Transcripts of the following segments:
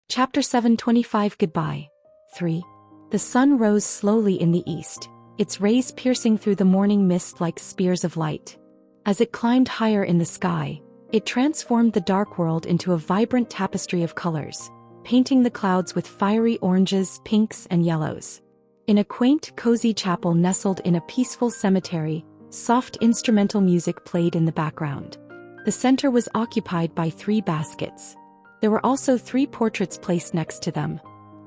Chapter 725 Goodbye. 3. The sun rose slowly in the east, its rays piercing through the morning mist like spears of light. As it climbed higher in the sky, it transformed the dark world into a vibrant tapestry of colors, painting the clouds with fiery oranges, pinks, and yellows. In a quaint, cozy chapel nestled in a peaceful cemetery, soft instrumental music played in the background. The center was occupied by 3 baskets. There were also 3 portraits placed next to them.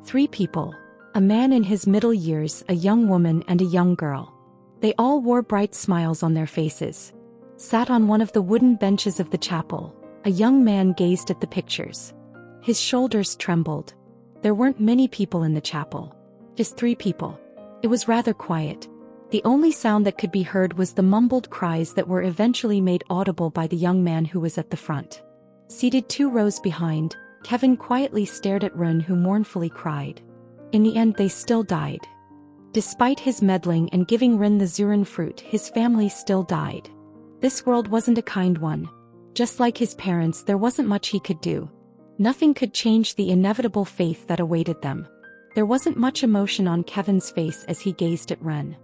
3 people. A man in his middle years, a young woman, and a young girl. They all wore bright smiles on their faces. Sat on one of the wooden benches of the chapel, a young man gazed at the pictures. His shoulders trembled. There weren't many people in the chapel. Just 3 people. It was rather quiet. The only sound that could be heard was the mumbled cries that were eventually made audible by the young man who was at the front. Seated 2 rows behind, Kevin quietly stared at Run, who mournfully cried. In the end, they still died. Despite his meddling and giving Rin the Zuran fruit, his family still died. This world wasn't a kind one. Just like his parents, there wasn't much he could do. Nothing could change the inevitable fate that awaited them. There wasn't much emotion on Kevin's face as he gazed at Ren.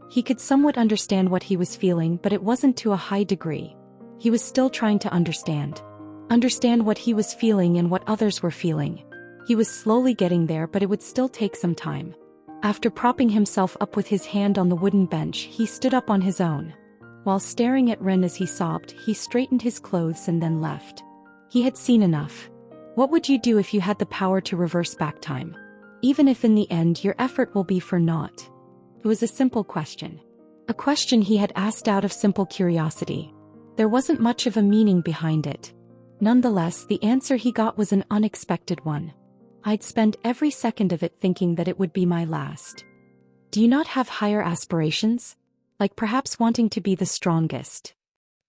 He could somewhat understand what he was feeling, but it wasn't to a high degree. He was still trying to understand. Understand what he was feeling and what others were feeling. He was slowly getting there, but it would still take some time. After propping himself up with his hand on the wooden bench, he stood up on his own. While staring at Ren as he sobbed, he straightened his clothes and then left. He had seen enough. What would you do if you had the power to reverse back time? Even if in the end your effort will be for naught? It was a simple question. A question he had asked out of simple curiosity. There wasn't much of a meaning behind it. Nonetheless, the answer he got was an unexpected one. I'd spend every second of it thinking that it would be my last. Do you not have higher aspirations? Like perhaps wanting to be the strongest?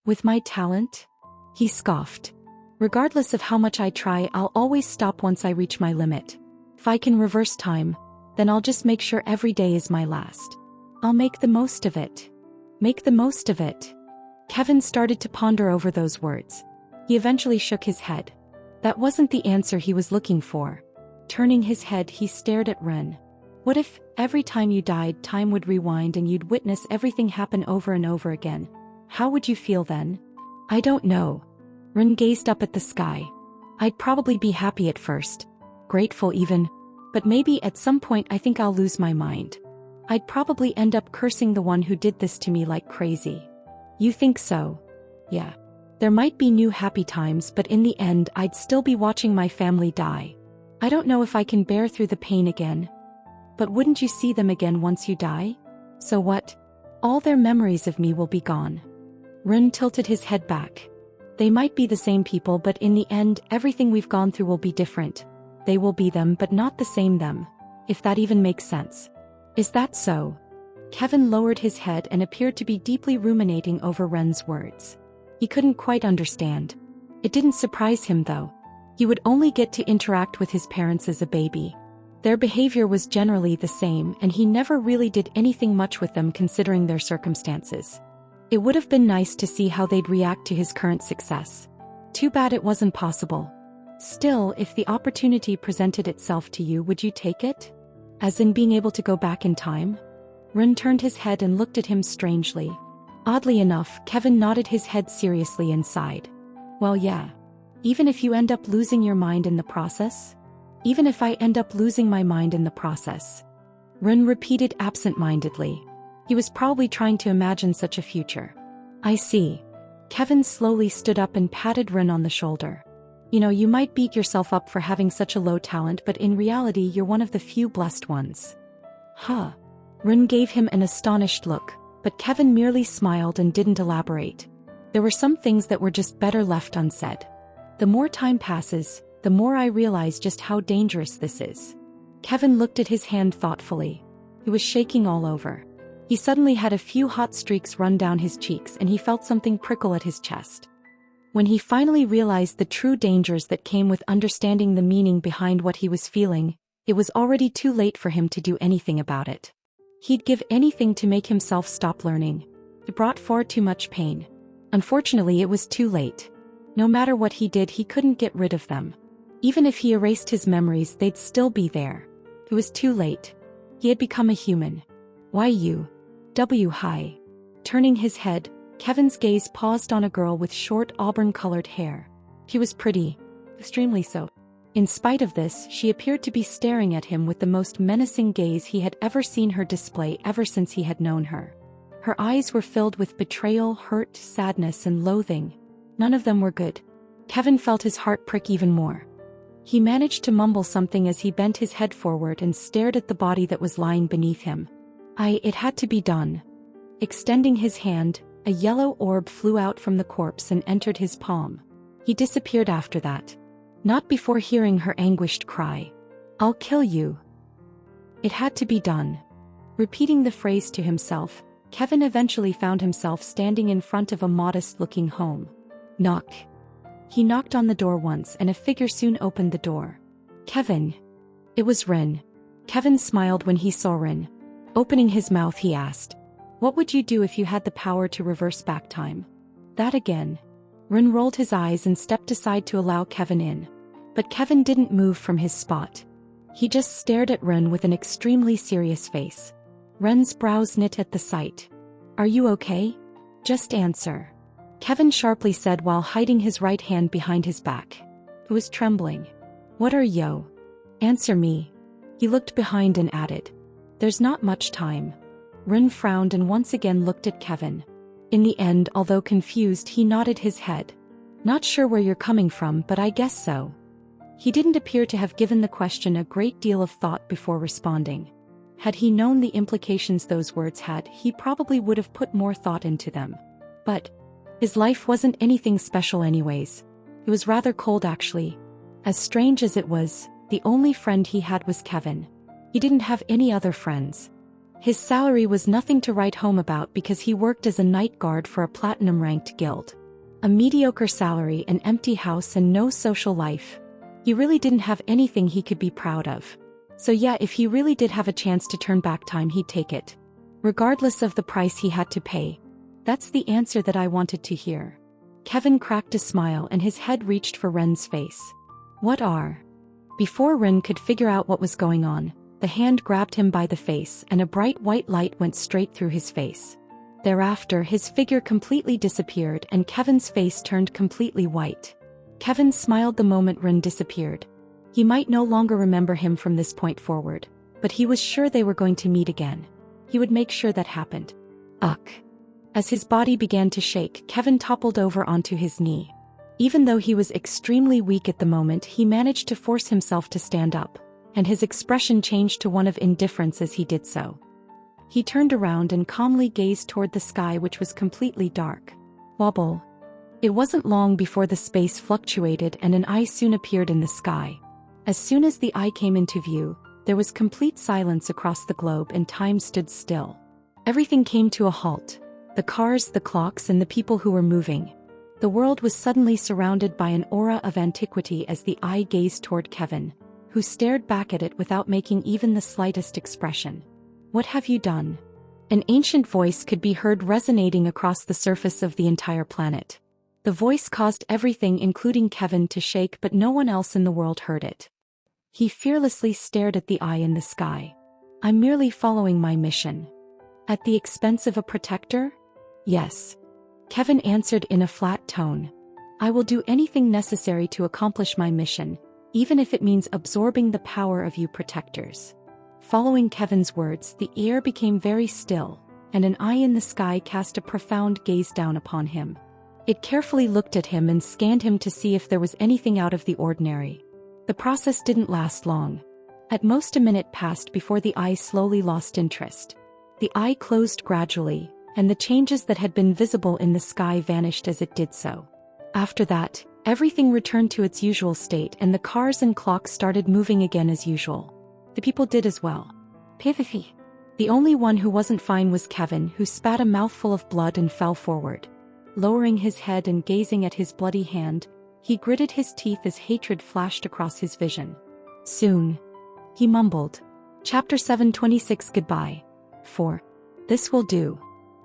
With my talent? He scoffed. Regardless of how much I try, I'll always stop once I reach my limit. If I can reverse time, then I'll just make sure every day is my last. I'll make the most of it. Make the most of it. Kevin started to ponder over those words. He eventually shook his head. That wasn't the answer he was looking for. Turning his head, he stared at Ren. What if, every time you died, time would rewind and you'd witness everything happen over and over again? How would you feel then? I don't know. Ren gazed up at the sky. I'd probably be happy at first. Grateful even. But maybe at some point I think I'll lose my mind. I'd probably end up cursing the one who did this to me like crazy. You think so? Yeah. There might be new happy times, but in the end I'd still be watching my family die. I don't know if I can bear through the pain again. But wouldn't you see them again once you die? So what? All their memories of me will be gone. Ren tilted his head back. They might be the same people, but in the end everything we've gone through will be different. They will be them, but not the same them. If that even makes sense. Is that so? Kevin lowered his head and appeared to be deeply ruminating over Ren's words. He couldn't quite understand. It didn't surprise him though. He would only get to interact with his parents as a baby. Their behavior was generally the same, and he never really did anything much with them considering their circumstances. It would have been nice to see how they'd react to his current success. Too bad it wasn't possible. Still, if the opportunity presented itself to you, would you take it? As in being able to go back in time? Ren turned his head and looked at him strangely. Oddly enough, Kevin nodded his head seriously and sighed. Well, yeah. Even if you end up losing your mind in the process? Even if I end up losing my mind in the process? Ren repeated absent-mindedly. He was probably trying to imagine such a future. I see. Kevin slowly stood up and patted Ren on the shoulder. You know, you might beat yourself up for having such a low talent, but in reality you're one of the few blessed ones. Huh. Ren gave him an astonished look, but Kevin merely smiled and didn't elaborate. There were some things that were just better left unsaid. The more time passes, the more I realize just how dangerous this is. Kevin looked at his hand thoughtfully. He was shaking all over. He suddenly had a few hot streaks run down his cheeks and he felt something prickle at his chest. When he finally realized the true dangers that came with understanding the meaning behind what he was feeling, it was already too late for him to do anything about it. He'd give anything to make himself stop learning. It brought far too much pain. Unfortunately, it was too late. No matter what he did, he couldn't get rid of them. Even if he erased his memories, they'd still be there. It was too late. He had become a human. Why you? Hi. Turning his head, Kevin's gaze paused on a girl with short auburn-colored hair. She was pretty. Extremely so. In spite of this, she appeared to be staring at him with the most menacing gaze he had ever seen her display ever since he had known her. Her eyes were filled with betrayal, hurt, sadness, and loathing. None of them were good. Kevin felt his heart prick even more. He managed to mumble something as he bent his head forward and stared at the body that was lying beneath him. It had to be done. Extending his hand, a yellow orb flew out from the corpse and entered his palm. He disappeared after that. Not before hearing her anguished cry. I'll kill you. It had to be done. Repeating the phrase to himself, Kevin eventually found himself standing in front of a modest-looking home. Knock. He knocked on the door once and a figure soon opened the door. Kevin. It was Rin. Kevin smiled when he saw Rin. Opening his mouth, he asked, "What would you do if you had the power to reverse back time?" That again. Rin rolled his eyes and stepped aside to allow Kevin in. But Kevin didn't move from his spot. He just stared at Rin with an extremely serious face. Ren's brows knit at the sight. Are you okay? Just answer. Kevin sharply said while hiding his right hand behind his back. He was trembling. What are you? Answer me. He looked behind and added. There's not much time. Rin frowned and once again looked at Kevin. In the end, although confused, he nodded his head. Not sure where you're coming from, but I guess so. He didn't appear to have given the question a great deal of thought before responding. Had he known the implications those words had, he probably would have put more thought into them. But his life wasn't anything special anyways. It was rather cold actually. As strange as it was, the only friend he had was Kevin. He didn't have any other friends. His salary was nothing to write home about because he worked as a night guard for a platinum-ranked guild. A mediocre salary, an empty house, and no social life. He really didn't have anything he could be proud of. So yeah, if he really did have a chance to turn back time, he'd take it. Regardless of the price he had to pay. That's the answer that I wanted to hear. Kevin cracked a smile and his head reached for Ren's face. What are? Before Ren could figure out what was going on, the hand grabbed him by the face and a bright white light went straight through his face. Thereafter, his figure completely disappeared and Kevin's face turned completely white. Kevin smiled the moment Ren disappeared. He might no longer remember him from this point forward, but he was sure they were going to meet again. He would make sure that happened. Ugh. As his body began to shake, Kevin toppled over onto his knee. Even though he was extremely weak at the moment, he managed to force himself to stand up, and his expression changed to one of indifference as he did so. He turned around and calmly gazed toward the sky, which was completely dark. Wobble. It wasn't long before the space fluctuated and an eye soon appeared in the sky. As soon as the eye came into view, there was complete silence across the globe and time stood still. Everything came to a halt. The cars, the clocks, and the people who were moving. The world was suddenly surrounded by an aura of antiquity as the eye gazed toward Kevin, who stared back at it without making even the slightest expression. What have you done? An ancient voice could be heard resonating across the surface of the entire planet. The voice caused everything, including Kevin, to shake, but no one else in the world heard it. He fearlessly stared at the eye in the sky. I'm merely following my mission. At the expense of a protector? Yes. Kevin answered in a flat tone. I will do anything necessary to accomplish my mission, even if it means absorbing the power of you protectors. Following Kevin's words, the air became very still, and an eye in the sky cast a profound gaze down upon him. It carefully looked at him and scanned him to see if there was anything out of the ordinary. The process didn't last long. At most a minute passed before the eye slowly lost interest. The eye closed gradually, and the changes that had been visible in the sky vanished as it did so. After that, everything returned to its usual state and the cars and clocks started moving again as usual. The people did as well. Piffy. The only one who wasn't fine was Kevin, who spat a mouthful of blood and fell forward. Lowering his head and gazing at his bloody hand, he gritted his teeth as hatred flashed across his vision. Soon. He mumbled. Chapter 726 Goodbye. 4. This will do.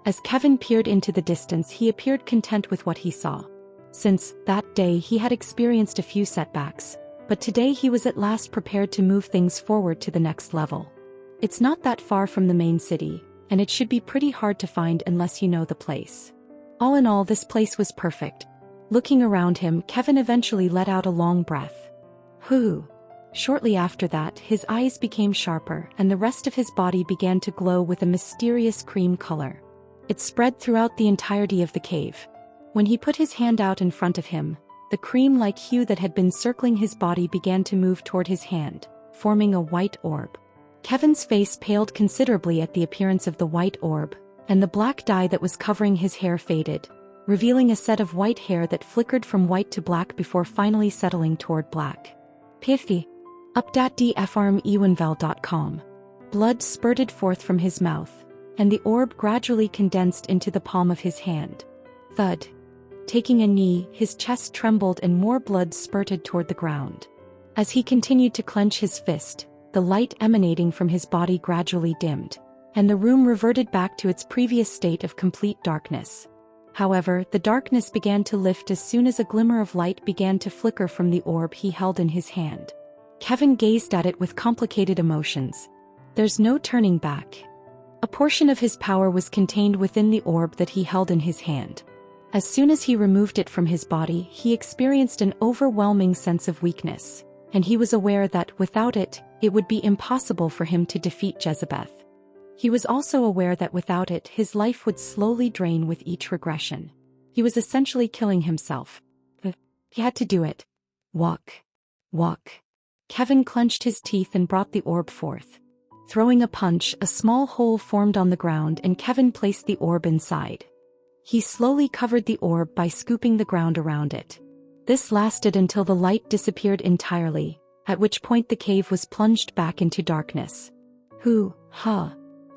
As Kevin peered into the distance, he appeared content with what he saw. Since that day he had experienced a few setbacks. But today he was at last prepared to move things forward to the next level. It's not that far from the main city, and it should be pretty hard to find unless you know the place. All in all, this place was perfect. Looking around him, Kevin eventually let out a long breath. Whew. Shortly after that, his eyes became sharper and the rest of his body began to glow with a mysterious cream color. It spread throughout the entirety of the cave. When he put his hand out in front of him, the cream-like hue that had been circling his body began to move toward his hand, forming a white orb. Kevin's face paled considerably at the appearance of the white orb, and the black dye that was covering his hair faded, revealing a set of white hair that flickered from white to black before finally settling toward black. Piffy. Up.dfrmewenvel.com. Blood spurted forth from his mouth, and the orb gradually condensed into the palm of his hand. Thud. Taking a knee, his chest trembled and more blood spurted toward the ground. As he continued to clench his fist, the light emanating from his body gradually dimmed, and the room reverted back to its previous state of complete darkness. However, the darkness began to lift as soon as a glimmer of light began to flicker from the orb he held in his hand. Kevin gazed at it with complicated emotions. There's no turning back. A portion of his power was contained within the orb that he held in his hand. As soon as he removed it from his body, he experienced an overwhelming sense of weakness, and he was aware that, without it, it would be impossible for him to defeat Jezebeth. He was also aware that without it, his life would slowly drain with each regression. He was essentially killing himself. He had to do it. Walk. Walk. Kevin clenched his teeth and brought the orb forth. Throwing a punch, a small hole formed on the ground and Kevin placed the orb inside. He slowly covered the orb by scooping the ground around it. This lasted until the light disappeared entirely, at which point the cave was plunged back into darkness. Huh.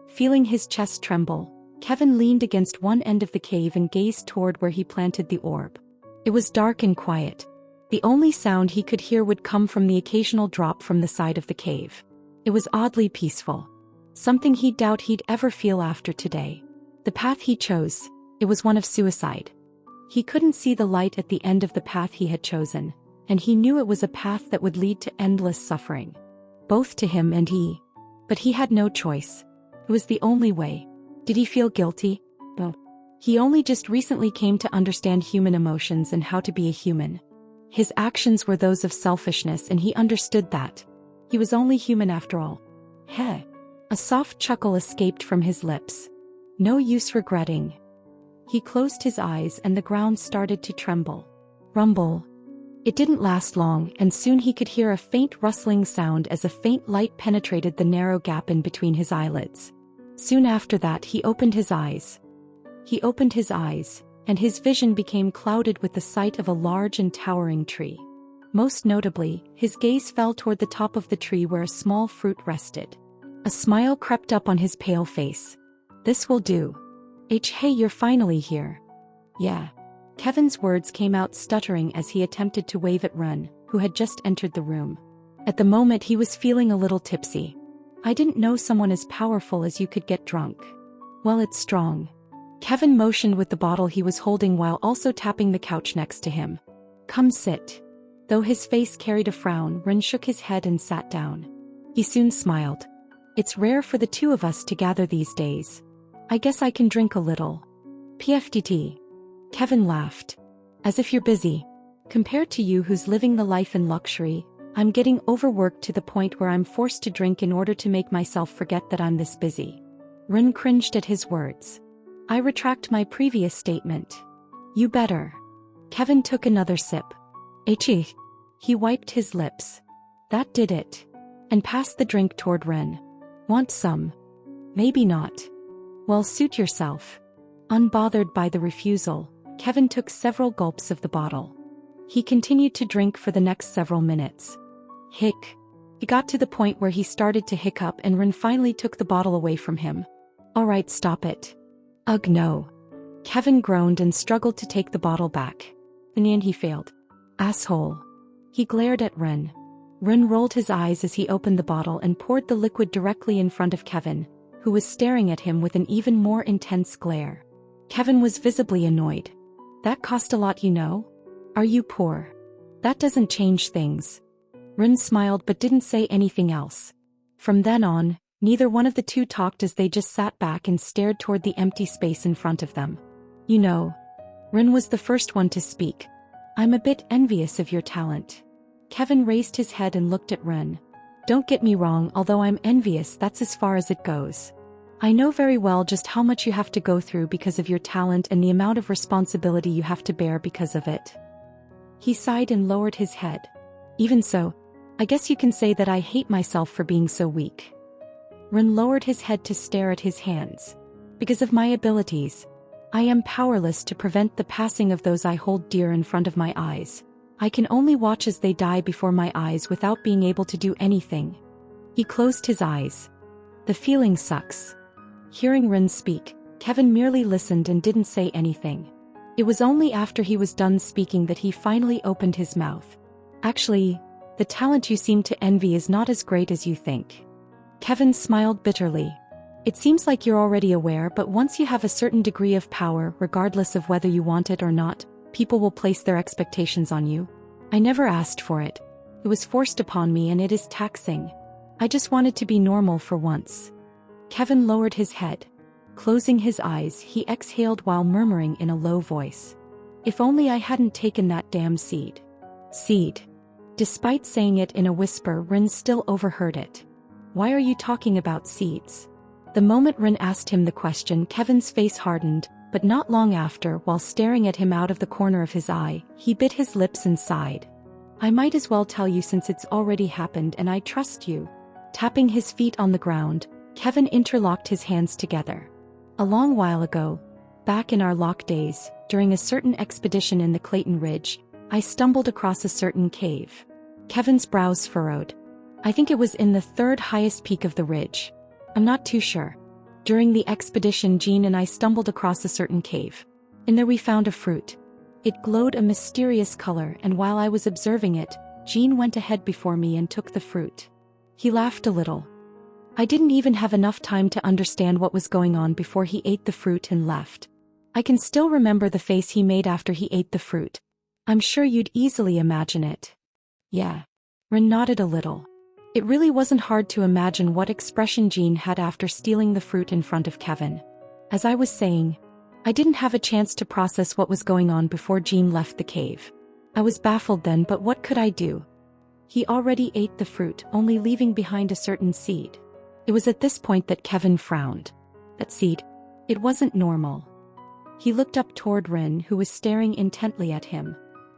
Feeling his chest tremble, Kevin leaned against one end of the cave and gazed toward where he planted the orb. It was dark and quiet. The only sound he could hear would come from the occasional drop from the side of the cave. It was oddly peaceful. Something he'd doubt he'd ever feel after today. The path he chose, it was one of suicide. He couldn't see the light at the end of the path he had chosen, and he knew it was a path that would lead to endless suffering. Both to him and he. But he had no choice. It was the only way. Did he feel guilty? No. He only just recently came to understand human emotions and how to be a human. His actions were those of selfishness and he understood that. He was only human after all. Heh. A soft chuckle escaped from his lips. No use regretting. He closed his eyes and the ground started to tremble. Rumble. It didn't last long and soon he could hear a faint rustling sound as a faint light penetrated the narrow gap in between his eyelids. Soon after that he opened his eyes. And his vision became clouded with the sight of a large and towering tree. Most notably, his gaze fell toward the top of the tree where a small fruit rested. A smile crept up on his pale face. This will do. Hey, you're finally here. Yeah. Kevin's words came out stuttering as he attempted to wave at Ren, who had just entered the room. At the moment he was feeling a little tipsy. I didn't know someone as powerful as you could get drunk. Well, it's strong. Kevin motioned with the bottle he was holding while also tapping the couch next to him. Come sit. Though his face carried a frown, Ren shook his head and sat down. He soon smiled. It's rare for the two of us to gather these days. I guess I can drink a little. PFDT. Kevin laughed. As if you're busy. Compared to you who's living the life in luxury, I'm getting overworked to the point where I'm forced to drink in order to make myself forget that I'm this busy. Ren cringed at his words. I retract my previous statement. You better. Kevin took another sip. He wiped his lips. That did it. And passed the drink toward Ren. Want some? Maybe not. Well, suit yourself. Unbothered by the refusal, Kevin took several gulps of the bottle. He continued to drink for the next several minutes. Hic. He got to the point where he started to hiccup and Ren finally took the bottle away from him. Alright, stop it. Ugh, no. Kevin groaned and struggled to take the bottle back. In the end he failed. Asshole. He glared at Ren. Ren rolled his eyes as he opened the bottle and poured the liquid directly in front of Kevin, who was staring at him with an even more intense glare. Kevin was visibly annoyed. That cost a lot, you know? Are you poor? That doesn't change things. Rin smiled but didn't say anything else. From then on, neither one of the two talked as they just sat back and stared toward the empty space in front of them. You know, Rin was the first one to speak. I'm a bit envious of your talent. Kevin raised his head and looked at Rin. Don't get me wrong, although I'm envious, that's as far as it goes. I know very well just how much you have to go through because of your talent and the amount of responsibility you have to bear because of it. He sighed and lowered his head. Even so, I guess you can say that I hate myself for being so weak. Rin lowered his head to stare at his hands. Because of my abilities, I am powerless to prevent the passing of those I hold dear in front of my eyes. I can only watch as they die before my eyes without being able to do anything. He closed his eyes. The feeling sucks. Hearing Rin speak, Kevin merely listened and didn't say anything. It was only after he was done speaking that he finally opened his mouth. Actually, the talent you seem to envy is not as great as you think. Kevin smiled bitterly. It seems like you're already aware, but once you have a certain degree of power, regardless of whether you want it or not, people will place their expectations on you. I never asked for it. It was forced upon me and it is taxing. I just wanted to be normal for once. Kevin lowered his head. Closing his eyes, he exhaled while murmuring in a low voice. If only I hadn't taken that damn seed. Seed. Despite saying it in a whisper, Rin still overheard it. Why are you talking about seeds? The moment Rin asked him the question, Kevin's face hardened, but not long after, while staring at him out of the corner of his eye, he bit his lips and sighed. I might as well tell you since it's already happened and I trust you. Tapping his feet on the ground, Kevin interlocked his hands together. A long while ago, back in our lock days, during a certain expedition in the Clayton Ridge, I stumbled across a certain cave. Kevin's brows furrowed. I think it was in the third highest peak of the ridge. I'm not too sure. During the expedition, Jean and I stumbled across a certain cave. In there we found a fruit. It glowed a mysterious color, and while I was observing it, Jean went ahead before me and took the fruit. He laughed a little. I didn't even have enough time to understand what was going on before he ate the fruit and left. I can still remember the face he made after he ate the fruit. I'm sure you'd easily imagine it. Yeah. Rin nodded a little. It really wasn't hard to imagine what expression Jean had after stealing the fruit in front of Kevin. As I was saying, I didn't have a chance to process what was going on before Jean left the cave. I was baffled then, but what could I do? He already ate the fruit, only leaving behind a certain seed. It was at this point that Kevin frowned. That seed, it wasn't normal. He looked up toward Rin, who was staring intently at him.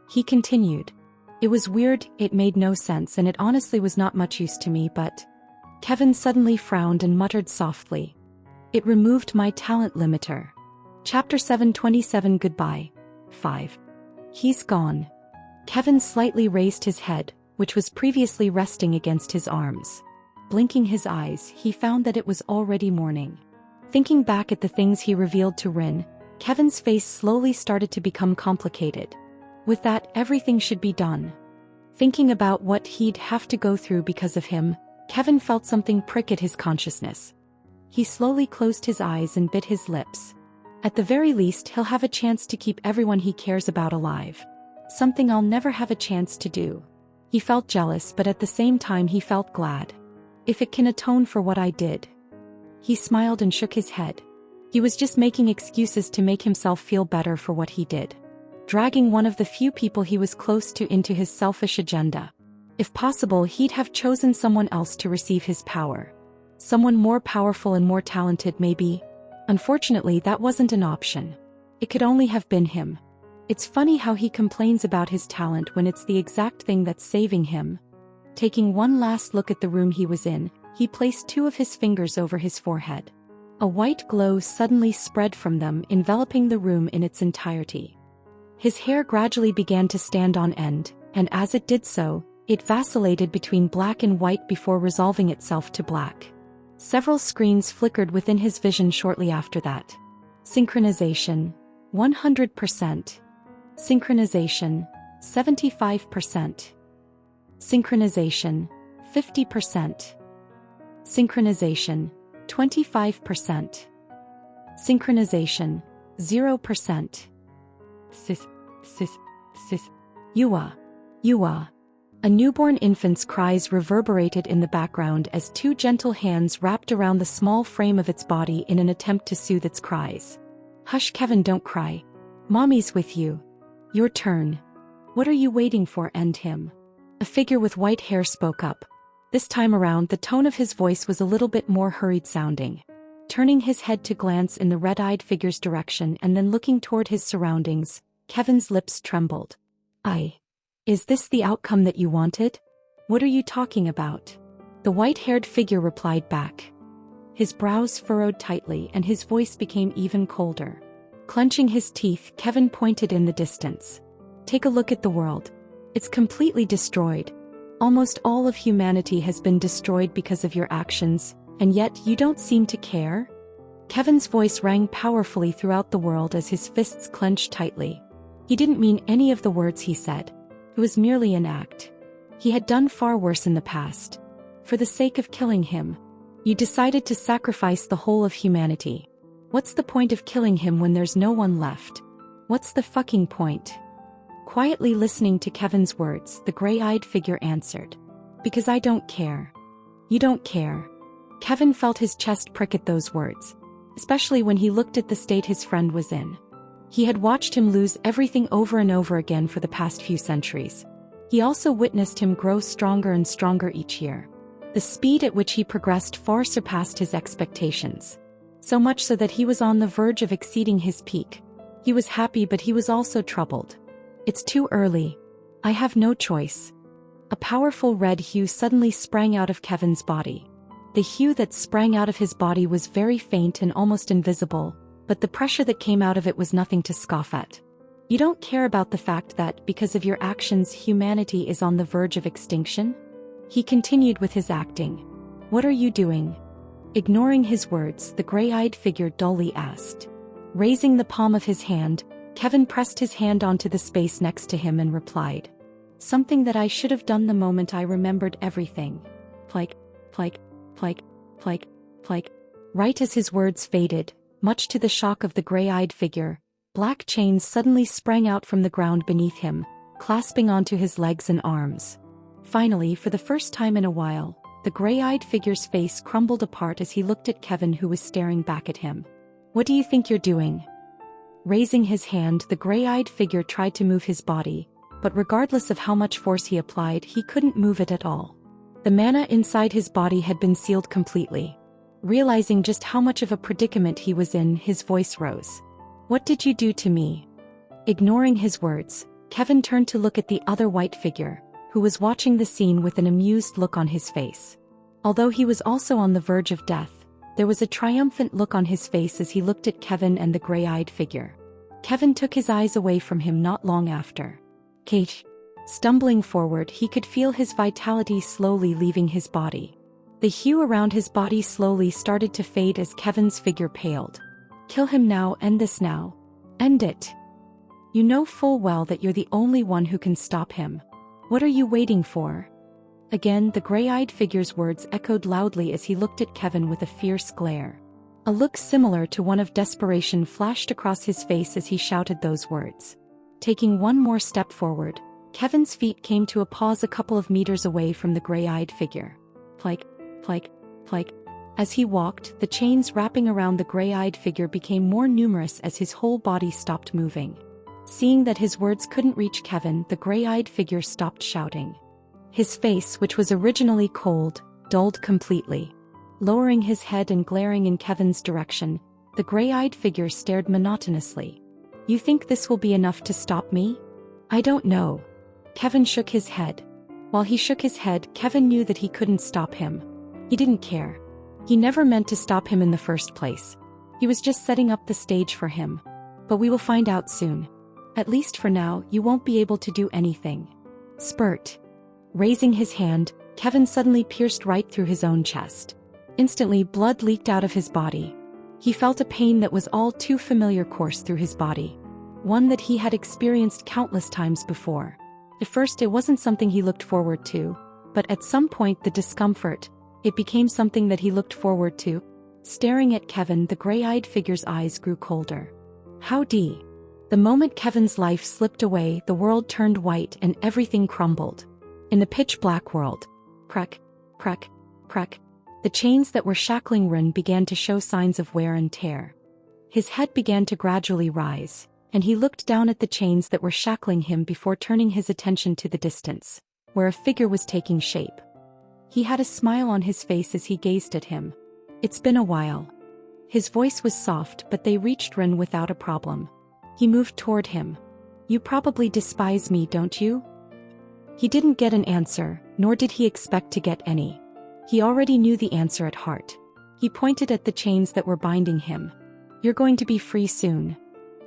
He continued. It was weird, it made no sense, and it honestly was not much use to me, but... Kevin suddenly frowned and muttered softly. It removed my talent limiter. Chapter 727 Goodbye. 5. He's gone. Kevin slightly raised his head, which was previously resting against his arms. Blinking his eyes, he found that it was already morning. Thinking back at the things he revealed to Rin, Kevin's face slowly started to become complicated. With that, everything should be done. Thinking about what he'd have to go through because of him, Kevin felt something prick at his consciousness. He slowly closed his eyes and bit his lips. At the very least, he'll have a chance to keep everyone he cares about alive. Something I'll never have a chance to do. He felt jealous, but at the same time he felt glad. If it can atone for what I did. He smiled and shook his head. He was just making excuses to make himself feel better for what he did. Dragging one of the few people he was close to into his selfish agenda. If possible, he'd have chosen someone else to receive his power. Someone more powerful and more talented, maybe. Unfortunately, that wasn't an option. It could only have been him. It's funny how he complains about his talent when it's the exact thing that's saving him. Taking one last look at the room he was in, he placed two of his fingers over his forehead. A white glow suddenly spread from them, enveloping the room in its entirety. His hair gradually began to stand on end, and as it did so, it vacillated between black and white before resolving itself to black. Several screens flickered within his vision shortly after that. Synchronization, 100%. Synchronization, 75%. Synchronization, 50%. Synchronization, 25%. Synchronization, 0%. Sis. Yua. A newborn infant's cries reverberated in the background as two gentle hands wrapped around the small frame of its body in an attempt to soothe its cries. "Hush, Kevin, don't cry. Mommy's with you. Your turn. What are you waiting for?" "And him?" A figure with white hair spoke up. This time around, the tone of his voice was a little bit more hurried sounding. Turning his head to glance in the red-eyed figure's direction and then looking toward his surroundings, Kevin's lips trembled. Is this the outcome that you wanted? What are you talking about?" The white-haired figure replied back. His brows furrowed tightly and his voice became even colder. Clenching his teeth, Kevin pointed in the distance. "Take a look at the world. It's completely destroyed. Almost all of humanity has been destroyed because of your actions, and yet you don't seem to care?" Kevin's voice rang powerfully throughout the world as his fists clenched tightly. He didn't mean any of the words he said. It was merely an act. He had done far worse in the past. For the sake of killing him, you decided to sacrifice the whole of humanity. What's the point of killing him when there's no one left? What's the fucking point? Quietly listening to Kevin's words, the gray-eyed figure answered. "Because I don't care." "You don't care." Kevin felt his chest prick at those words, especially when he looked at the state his friend was in. He had watched him lose everything over and over again for the past few centuries. He also witnessed him grow stronger and stronger each year. The speed at which he progressed far surpassed his expectations. So much so that he was on the verge of exceeding his peak. He was happy, but he was also troubled. "It's too early. I have no choice." A powerful red hue suddenly sprang out of Kevin's body. The hue that sprang out of his body was very faint and almost invisible, but the pressure that came out of it was nothing to scoff at. "You don't care about the fact that, because of your actions, humanity is on the verge of extinction?" He continued with his acting. "What are you doing?" Ignoring his words, the gray-eyed figure dully asked. Raising the palm of his hand, Kevin pressed his hand onto the space next to him and replied. "Something that I should have done the moment I remembered everything. Like. Right as his words faded, much to the shock of the gray-eyed figure, black chains suddenly sprang out from the ground beneath him, clasping onto his legs and arms. Finally, for the first time in a while, the gray-eyed figure's face crumbled apart as he looked at Kevin, who was staring back at him. "What do you think you're doing?" Raising his hand, the gray-eyed figure tried to move his body, but regardless of how much force he applied, he couldn't move it at all. The mana inside his body had been sealed completely. Realizing just how much of a predicament he was in, his voice rose. "What did you do to me?" Ignoring his words, Kevin turned to look at the other white figure, who was watching the scene with an amused look on his face. Although he was also on the verge of death, there was a triumphant look on his face as he looked at Kevin and the gray-eyed figure. Kevin took his eyes away from him not long after. "Kate." Stumbling forward, he could feel his vitality slowly leaving his body. The hue around his body slowly started to fade as Kevin's figure paled. "Kill him now, end this now. End it. You know full well that you're the only one who can stop him. What are you waiting for?" Again, the gray-eyed figure's words echoed loudly as he looked at Kevin with a fierce glare. A look similar to one of desperation flashed across his face as he shouted those words. Taking one more step forward, Kevin's feet came to a pause a couple of meters away from the gray-eyed figure. Plike. As he walked, the chains wrapping around the gray-eyed figure became more numerous as his whole body stopped moving. Seeing that his words couldn't reach Kevin, the gray-eyed figure stopped shouting. His face, which was originally cold, dulled completely. Lowering his head and glaring in Kevin's direction, the gray-eyed figure stared monotonously. "You think this will be enough to stop me?" "I don't know." Kevin shook his head. While he shook his head, Kevin knew that he couldn't stop him. He didn't care. He never meant to stop him in the first place. He was just setting up the stage for him. But we will find out soon. At least for now, you won't be able to do anything. Spurt. Raising his hand, Kevin suddenly pierced right through his own chest. Instantly, blood leaked out of his body. He felt a pain that was all too familiar course through his body. One that he had experienced countless times before. At first, it wasn't something he looked forward to, but at some point the discomfort, it became something that he looked forward to. Staring at Kevin, the gray-eyed figure's eyes grew colder. "Howdy." The moment Kevin's life slipped away, the world turned white and everything crumbled. In the pitch-black world. Crack, crack, crack. The chains that were shackling Ren began to show signs of wear and tear. His head began to gradually rise, and he looked down at the chains that were shackling him before turning his attention to the distance, where a figure was taking shape. He had a smile on his face as he gazed at him. It's been a while. His voice was soft, but they reached Ren without a problem. He moved toward him. You probably despise me, don't you? He didn't get an answer, nor did he expect to get any. He already knew the answer at heart. He pointed at the chains that were binding him. You're going to be free soon.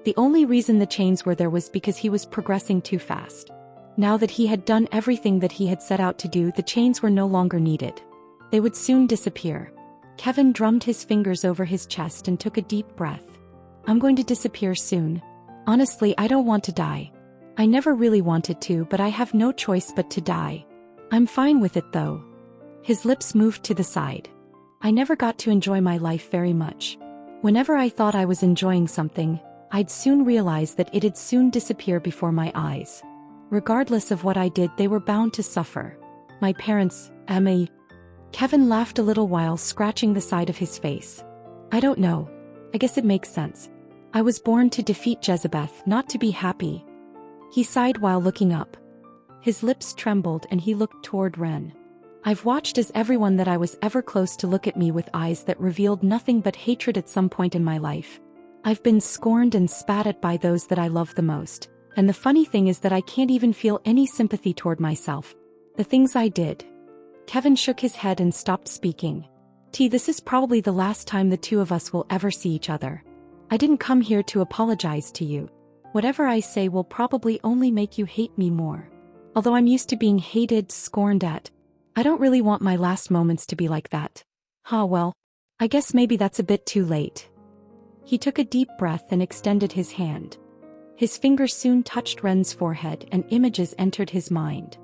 The only reason the chains were there was because he was progressing too fast. Now that he had done everything that he had set out to do, the chains were no longer needed. They would soon disappear. Kevin drummed his fingers over his chest and took a deep breath. I'm going to disappear soon. Honestly, I don't want to die. I never really wanted to, but I have no choice but to die. I'm fine with it though. His lips moved to the side. I never got to enjoy my life very much. Whenever I thought I was enjoying something, I'd soon realize that it'd soon disappear before my eyes. Regardless of what I did, they were bound to suffer. My parents, Emma. Kevin laughed a little while, scratching the side of his face. I don't know. I guess it makes sense. I was born to defeat Jezebeth, not to be happy. He sighed while looking up. His lips trembled and he looked toward Ren. I've watched as everyone that I was ever close to look at me with eyes that revealed nothing but hatred at some point in my life. I've been scorned and spat at by those that I love the most, and the funny thing is that I can't even feel any sympathy toward myself. The things I did. Kevin shook his head and stopped speaking. This is probably the last time the two of us will ever see each other. I didn't come here to apologize to you. Whatever I say will probably only make you hate me more. Although I'm used to being hated, scorned at, I don't really want my last moments to be like that. Well, I guess maybe that's a bit too late. He took a deep breath and extended his hand. His fingers soon touched Ren's forehead and images entered his mind.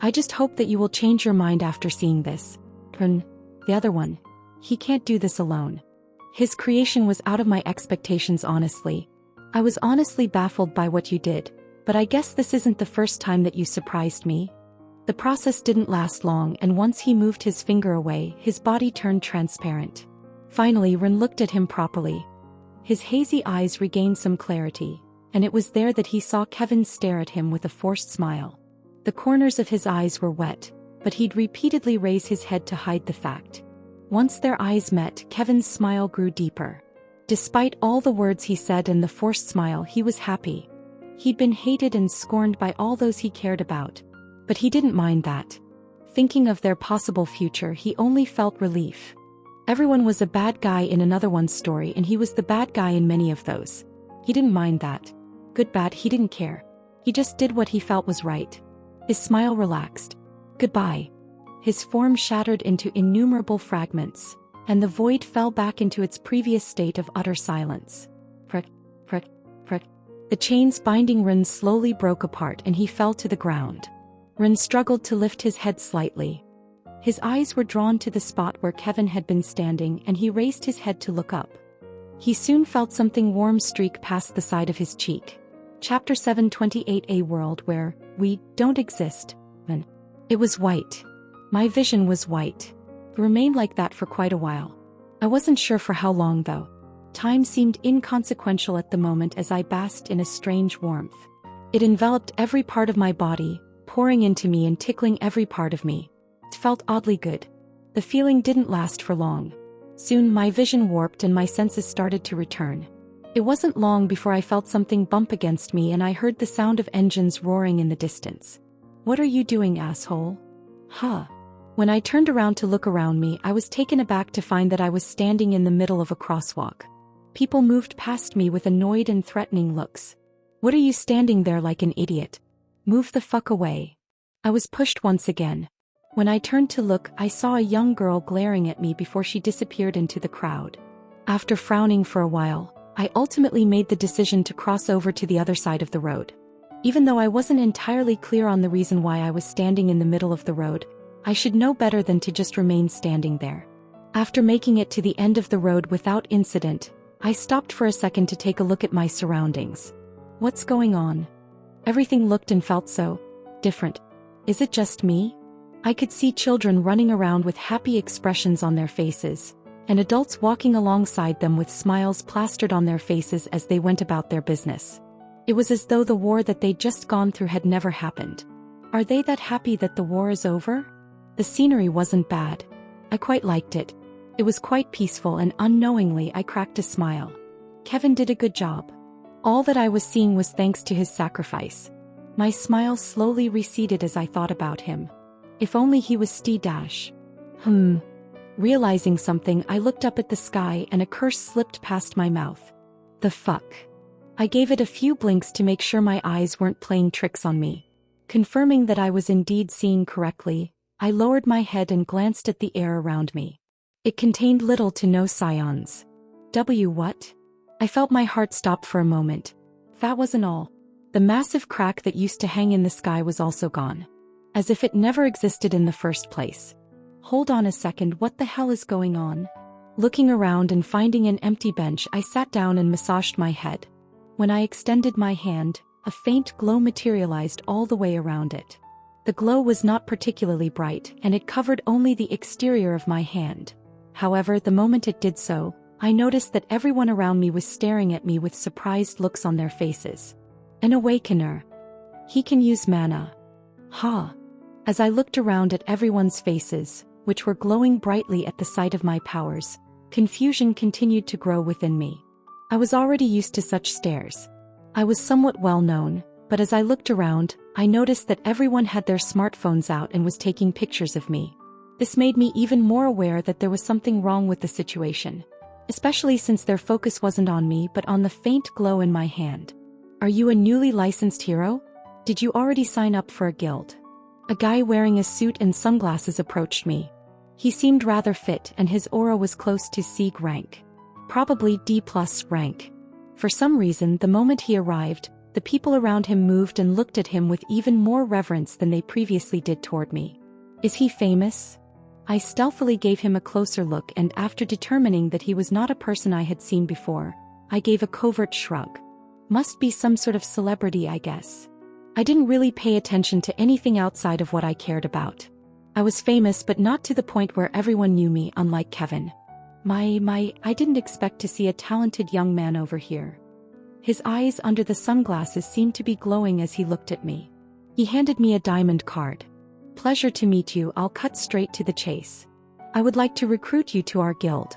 I just hope that you will change your mind after seeing this. Ren, the other one. He can't do this alone. His creation was out of my expectations, honestly. I was honestly baffled by what you did, but I guess this isn't the first time that you surprised me. The process didn't last long, and once he moved his finger away, his body turned transparent. Finally, Ren looked at him properly. His hazy eyes regained some clarity, and it was there that he saw Kevin stare at him with a forced smile. The corners of his eyes were wet, but he'd repeatedly raise his head to hide the fact. Once their eyes met, Kevin's smile grew deeper. Despite all the words he said and the forced smile, he was happy. He'd been hated and scorned by all those he cared about. But he didn't mind that. Thinking of their possible future, he only felt relief. Everyone was a bad guy in another one's story, and he was the bad guy in many of those. He didn't mind that. Good, bad, he didn't care. He just did what he felt was right. His smile relaxed. Goodbye. His form shattered into innumerable fragments, and the void fell back into its previous state of utter silence. Prick, prick, prick. The chains binding Ren slowly broke apart and he fell to the ground. Ren struggled to lift his head slightly. His eyes were drawn to the spot where Kevin had been standing, and he raised his head to look up. He soon felt something warm streak past the side of his cheek. Chapter 728, a world where we don't exist. It was white. My vision was white. It remained like that for quite a while. I wasn't sure for how long though. Time seemed inconsequential at the moment as I basked in a strange warmth. It enveloped every part of my body, pouring into me and tickling every part of me. It felt oddly good. The feeling didn't last for long. Soon my vision warped and my senses started to return. It wasn't long before I felt something bump against me and I heard the sound of engines roaring in the distance. What are you doing, asshole? When I turned around to look around me, I was taken aback to find that I was standing in the middle of a crosswalk. People moved past me with annoyed and threatening looks. What are you standing there like an idiot? Move the fuck away. I was pushed once again. When I turned to look, I saw a young girl glaring at me before she disappeared into the crowd. After frowning for a while, I ultimately made the decision to cross over to the other side of the road. Even though I wasn't entirely clear on the reason why I was standing in the middle of the road, I should know better than to just remain standing there. After making it to the end of the road without incident, I stopped for a second to take a look at my surroundings. What's going on? Everything looked and felt so different. Is it just me? I could see children running around with happy expressions on their faces, and adults walking alongside them with smiles plastered on their faces as they went about their business. It was as though the war that they'd just gone through had never happened. Are they that happy that the war is over? The scenery wasn't bad. I quite liked it. It was quite peaceful, and unknowingly I cracked a smile. Kevin did a good job. All that I was seeing was thanks to his sacrifice. My smile slowly receded as I thought about him. If only he was Dash. Realizing something, I looked up at the sky and a curse slipped past my mouth. The fuck? I gave it a few blinks to make sure my eyes weren't playing tricks on me. Confirming that I was indeed seeing correctly, I lowered my head and glanced at the air around me. It contained little to no scions. What? I felt my heart stop for a moment. That wasn't all. The massive crack that used to hang in the sky was also gone. As if it never existed in the first place. Hold on a second, what the hell is going on? Looking around and finding an empty bench, I sat down and massaged my head. When I extended my hand, a faint glow materialized all the way around it. The glow was not particularly bright, and it covered only the exterior of my hand. However, the moment it did so, I noticed that everyone around me was staring at me with surprised looks on their faces. An awakener. He can use mana. Ha! As I looked around at everyone's faces, which were glowing brightly at the sight of my powers, confusion continued to grow within me. I was already used to such stares. I was somewhat well known, but as I looked around, I noticed that everyone had their smartphones out and was taking pictures of me. This made me even more aware that there was something wrong with the situation, especially since their focus wasn't on me but on the faint glow in my hand. Are you a newly licensed hero? Did you already sign up for a guild? A guy wearing a suit and sunglasses approached me. He seemed rather fit and his aura was close to Sieg rank. Probably D+ rank. For some reason, the moment he arrived, the people around him moved and looked at him with even more reverence than they previously did toward me. Is he famous? I stealthily gave him a closer look, and after determining that he was not a person I had seen before, I gave a covert shrug. Must be some sort of celebrity, I guess. I didn't really pay attention to anything outside of what I cared about. I was famous, but not to the point where everyone knew me, unlike Kevin. I didn't expect to see a talented young man over here. His eyes under the sunglasses seemed to be glowing as he looked at me. He handed me a diamond card. Pleasure to meet you. I'll cut straight to the chase. I would like to recruit you to our guild.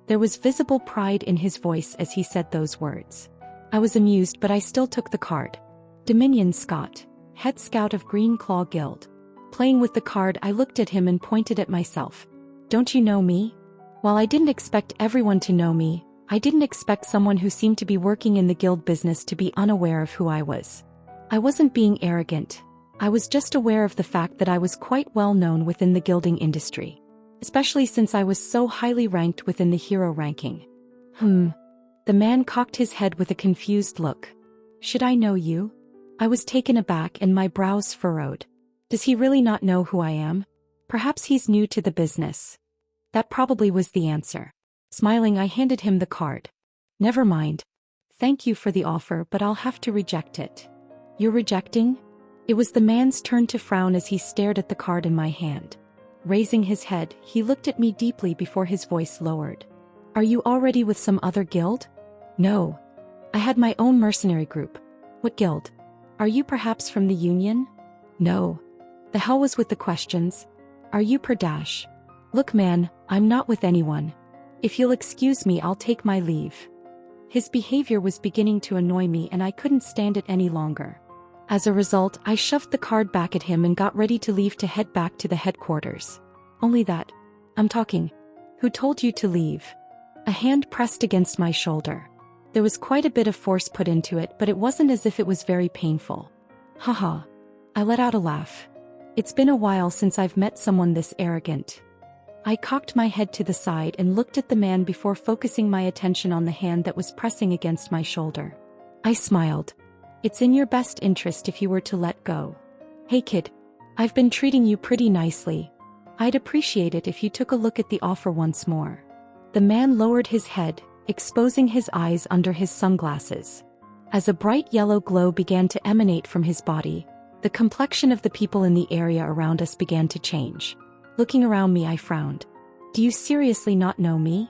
There was visible pride in his voice as he said those words. I was amused, but I still took the card. Dominion Scott, head scout of Green Claw Guild. Playing with the card, I looked at him and pointed at myself. Don't you know me? While I didn't expect everyone to know me, I didn't expect someone who seemed to be working in the guild business to be unaware of who I was. I wasn't being arrogant. I was just aware of the fact that I was quite well known within the guilding industry, especially since I was so highly ranked within the hero ranking. The man cocked his head with a confused look. Should I know you? I was taken aback and my brows furrowed. Does he really not know who I am? Perhaps he's new to the business. That probably was the answer. Smiling, I handed him the card. Never mind. Thank you for the offer, but I'll have to reject it. You're rejecting? It was the man's turn to frown as he stared at the card in my hand. Raising his head, he looked at me deeply before his voice lowered. Are you already with some other guild? No. I had my own mercenary group. What guild? Are you perhaps from the Union? No. The hell was with the questions? Are you Dash? Look man, I'm not with anyone. If you'll excuse me, I'll take my leave. His behavior was beginning to annoy me and I couldn't stand it any longer. As a result, I shoved the card back at him and got ready to leave to head back to the headquarters. Only that. I'm talking. Who told you to leave? A hand pressed against my shoulder. There was quite a bit of force put into it, but it wasn't as if it was very painful. Haha. I let out a laugh. It's been a while since I've met someone this arrogant. I cocked my head to the side and looked at the man before focusing my attention on the hand that was pressing against my shoulder. I smiled. It's in your best interest if you were to let go. Hey kid, I've been treating you pretty nicely. I'd appreciate it if you took a look at the offer once more. The man lowered his head, exposing his eyes under his sunglasses. As a bright yellow glow began to emanate from his body, The complexion of the people in the area around us began to change. Looking around me, I frowned. Do you seriously not know me?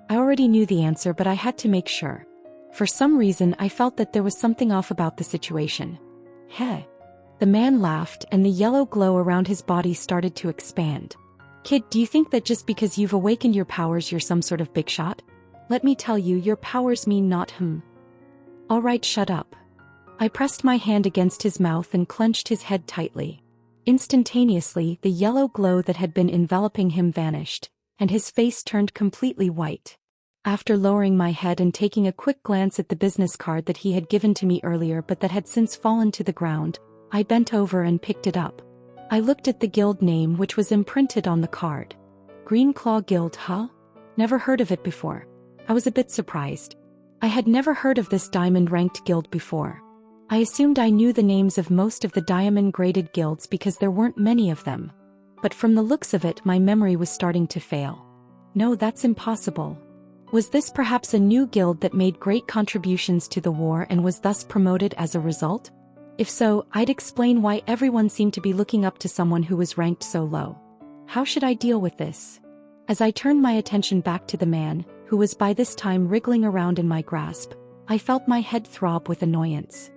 I already knew the answer, but I had to make sure. For some reason, I felt that there was something off about the situation. Heh. The man laughed, and the yellow glow around his body started to expand. Kid, do you think that just because you've awakened your powers you're some sort of big shot? Let me tell you, your powers mean not. Alright, shut up. I pressed my hand against his mouth and clenched his head tightly. Instantaneously, the yellow glow that had been enveloping him vanished, and his face turned completely white. After lowering my head and taking a quick glance at the business card that he had given to me earlier but that had since fallen to the ground, I bent over and picked it up. I looked at the guild name which was imprinted on the card. Green Claw Guild, huh? Never heard of it before. I was a bit surprised. I had never heard of this diamond-ranked guild before. I assumed I knew the names of most of the diamond-graded guilds because there weren't many of them. But from the looks of it, my memory was starting to fail. No, that's impossible. Was this perhaps a new guild that made great contributions to the war and was thus promoted as a result? If so, I'd explain why everyone seemed to be looking up to someone who was ranked so low. How should I deal with this? As I turned my attention back to the man, who was by this time wriggling around in my grasp, I felt my head throb with annoyance.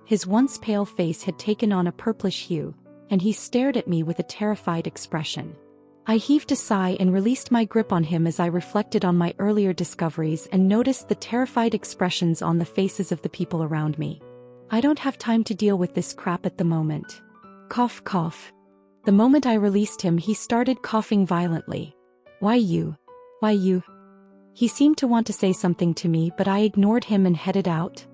His once pale face had taken on a purplish hue, and he stared at me with a terrified expression. I heaved a sigh and released my grip on him as I reflected on my earlier discoveries and noticed the terrified expressions on the faces of the people around me. I don't have time to deal with this crap at the moment. Cough, cough. The moment I released him, he started coughing violently. Why you? He seemed to want to say something to me, but I ignored him and headed out.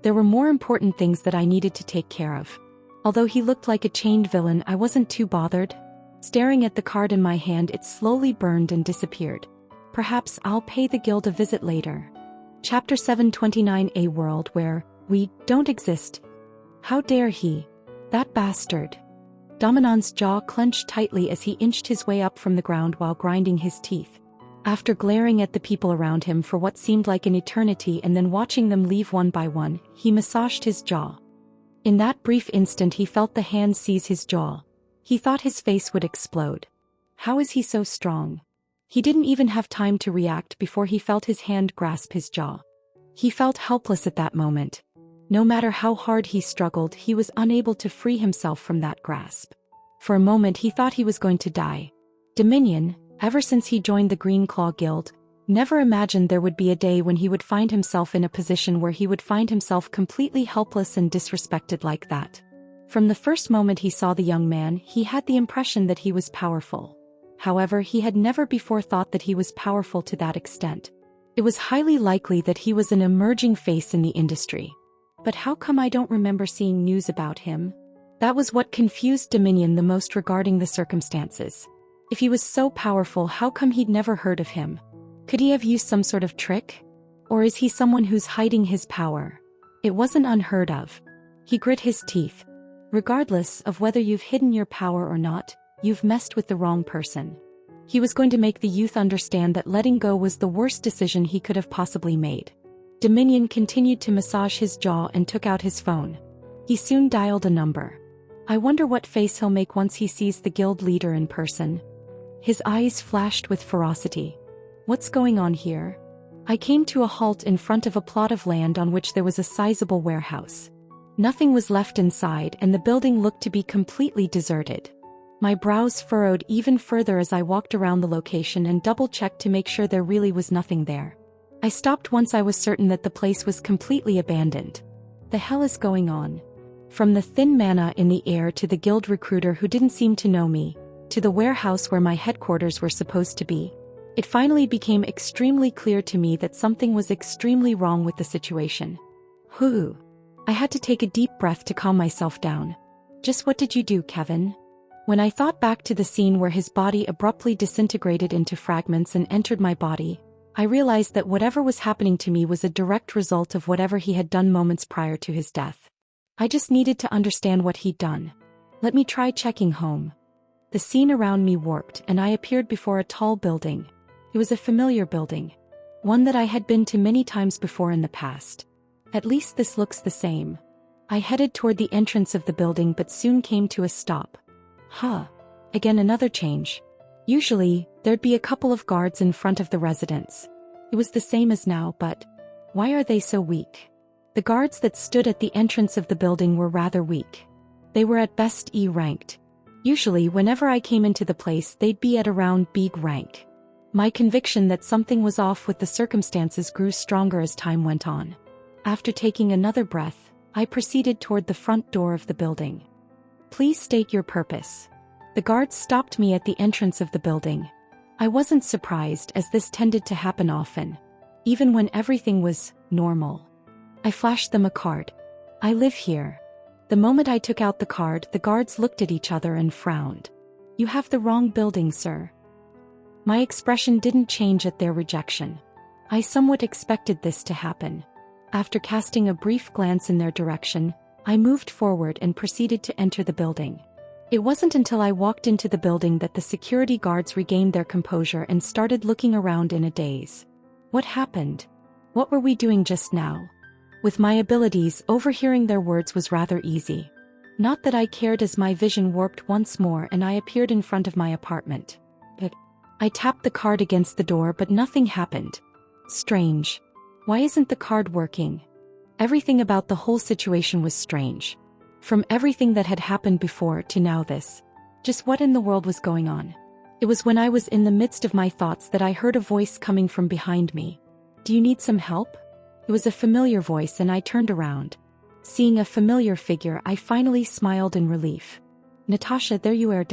There were more important things that I needed to take care of. Although he looked like a chained villain, I wasn't too bothered. Staring at the card in my hand, it slowly burned and disappeared. Perhaps I'll pay the guild a visit later. Chapter 729, a world where we don't exist. How dare he? That bastard. Dominon's jaw clenched tightly as he inched his way up from the ground while grinding his teeth. After glaring at the people around him for what seemed like an eternity and then watching them leave one by one, he massaged his jaw. In that brief instant, he felt the hand seize his jaw. He thought his face would explode. How is he so strong? He didn't even have time to react before he felt his hand grasp his jaw. He felt helpless at that moment. No matter how hard he struggled, he was unable to free himself from that grasp. For a moment he thought he was going to die. Dominion, ever since he joined the Green Claw Guild, never imagined there would be a day when he would find himself in a position where he would find himself completely helpless and disrespected like that. From the first moment he saw the young man, he had the impression that he was powerful. However, he had never before thought that he was powerful to that extent. It was highly likely that he was an emerging face in the industry. But how come I don't remember seeing news about him? That was what confused Dominion the most regarding the circumstances. If he was so powerful, how come he'd never heard of him? Could he have used some sort of trick? Or is he someone who's hiding his power? It wasn't unheard of. He grit his teeth. Regardless of whether you've hidden your power or not, you've messed with the wrong person. He was going to make the youth understand that letting go was the worst decision he could have possibly made. Dominion continued to massage his jaw and took out his phone. He soon dialed a number. I wonder what face he'll make once he sees the guild leader in person. His eyes flashed with ferocity. What's going on here? I came to a halt in front of a plot of land on which there was a sizable warehouse. Nothing was left inside and the building looked to be completely deserted. My brows furrowed even further as I walked around the location and double-checked to make sure there really was nothing there. I stopped once I was certain that the place was completely abandoned. The hell is going on? From the thin manna in the air to the guild recruiter who didn't seem to know me, to the warehouse where my headquarters were supposed to be, it finally became extremely clear to me that something was extremely wrong with the situation. I had to take a deep breath to calm myself down. Just what did you do, Kevin? When I thought back to the scene where his body abruptly disintegrated into fragments and entered my body, I realized that whatever was happening to me was a direct result of whatever he had done moments prior to his death. I just needed to understand what he'd done. Let me try checking home. The scene around me warped and I appeared before a tall building. It was a familiar building. One that I had been to many times before in the past. At least this looks the same. I headed toward the entrance of the building but soon came to a stop. Again another change. Usually, there'd be a couple of guards in front of the residence. It was the same as now, but why are they so weak? The guards that stood at the entrance of the building were rather weak. They were at best E ranked. Usually whenever I came into the place they'd be at around B rank. My conviction that something was off with the circumstances grew stronger as time went on. After taking another breath, I proceeded toward the front door of the building. Please state your purpose. The guards stopped me at the entrance of the building. I wasn't surprised as this tended to happen often, even when everything was normal. I flashed them a card. I live here. The moment I took out the card, the guards looked at each other and frowned. You have the wrong building, sir. My expression didn't change at their rejection. I somewhat expected this to happen. After casting a brief glance in their direction, I moved forward and proceeded to enter the building. It wasn't until I walked into the building that the security guards regained their composure and started looking around in a daze. What happened? What were we doing just now? With my abilities, overhearing their words was rather easy. Not that I cared as my vision warped once more and I appeared in front of my apartment. But I tapped the card against the door but nothing happened. Strange. Why isn't the card working? Everything about the whole situation was strange. From everything that had happened before to now this. Just what in the world was going on? It was when I was in the midst of my thoughts that I heard a voice coming from behind me. Do you need some help? It was a familiar voice and I turned around. Seeing a familiar figure, I finally smiled in relief. Natasha, there you are.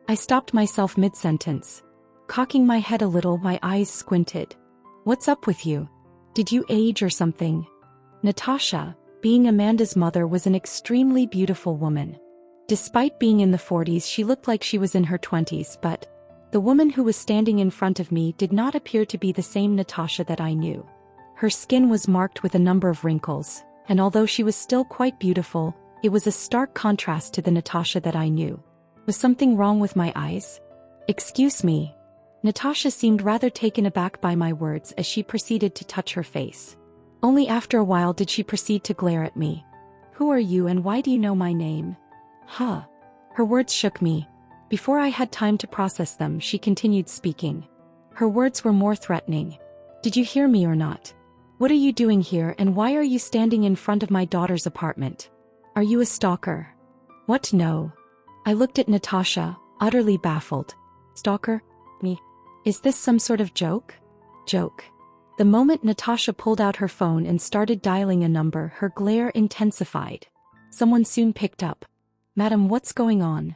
I stopped myself mid-sentence. Cocking my head a little, my eyes squinted. What's up with you? Did you age or something? Natasha, being Amanda's mother, was an extremely beautiful woman. Despite being in the 40s, she looked like she was in her 20s, but the woman who was standing in front of me did not appear to be the same Natasha that I knew. Her skin was marked with a number of wrinkles, and although she was still quite beautiful, it was a stark contrast to the Natasha that I knew. Was something wrong with my eyes? Excuse me. Natasha seemed rather taken aback by my words as she proceeded to touch her face. Only after a while did she proceed to glare at me. Who are you and why do you know my name? Her words shook me. Before I had time to process them, she continued speaking. Her words were more threatening. Did you hear me or not? What are you doing here and why are you standing in front of my daughter's apartment? Are you a stalker? What? No. I looked at Natasha, utterly baffled. Stalker? Me? Is this some sort of joke? Joke. The moment Natasha pulled out her phone and started dialing a number, her glare intensified. Someone soon picked up. Madam, what's going on?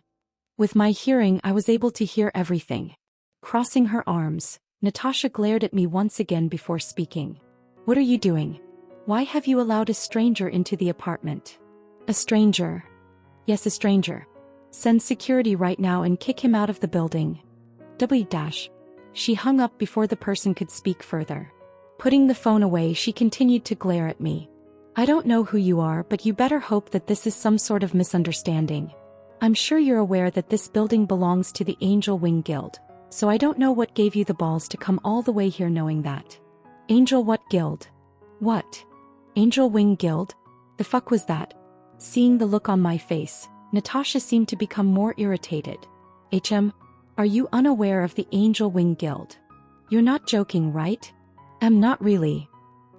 With my hearing, I was able to hear everything. Crossing her arms, Natasha glared at me once again before speaking. What are you doing? Why have you allowed a stranger into the apartment? A stranger? Yes, a stranger. Send security right now and kick him out of the building. She hung up before the person could speak further. Putting the phone away, she continued to glare at me. I don't know who you are, but you better hope that this is some sort of misunderstanding. I'm sure you're aware that this building belongs to the Angel Wing Guild, so I don't know what gave you the balls to come all the way here knowing that. Angel what guild? What? Angel Wing Guild? The fuck was that? Seeing the look on my face, Natasha seemed to become more irritated. Are you unaware of the Angel Wing Guild? You're not joking, right? Not really.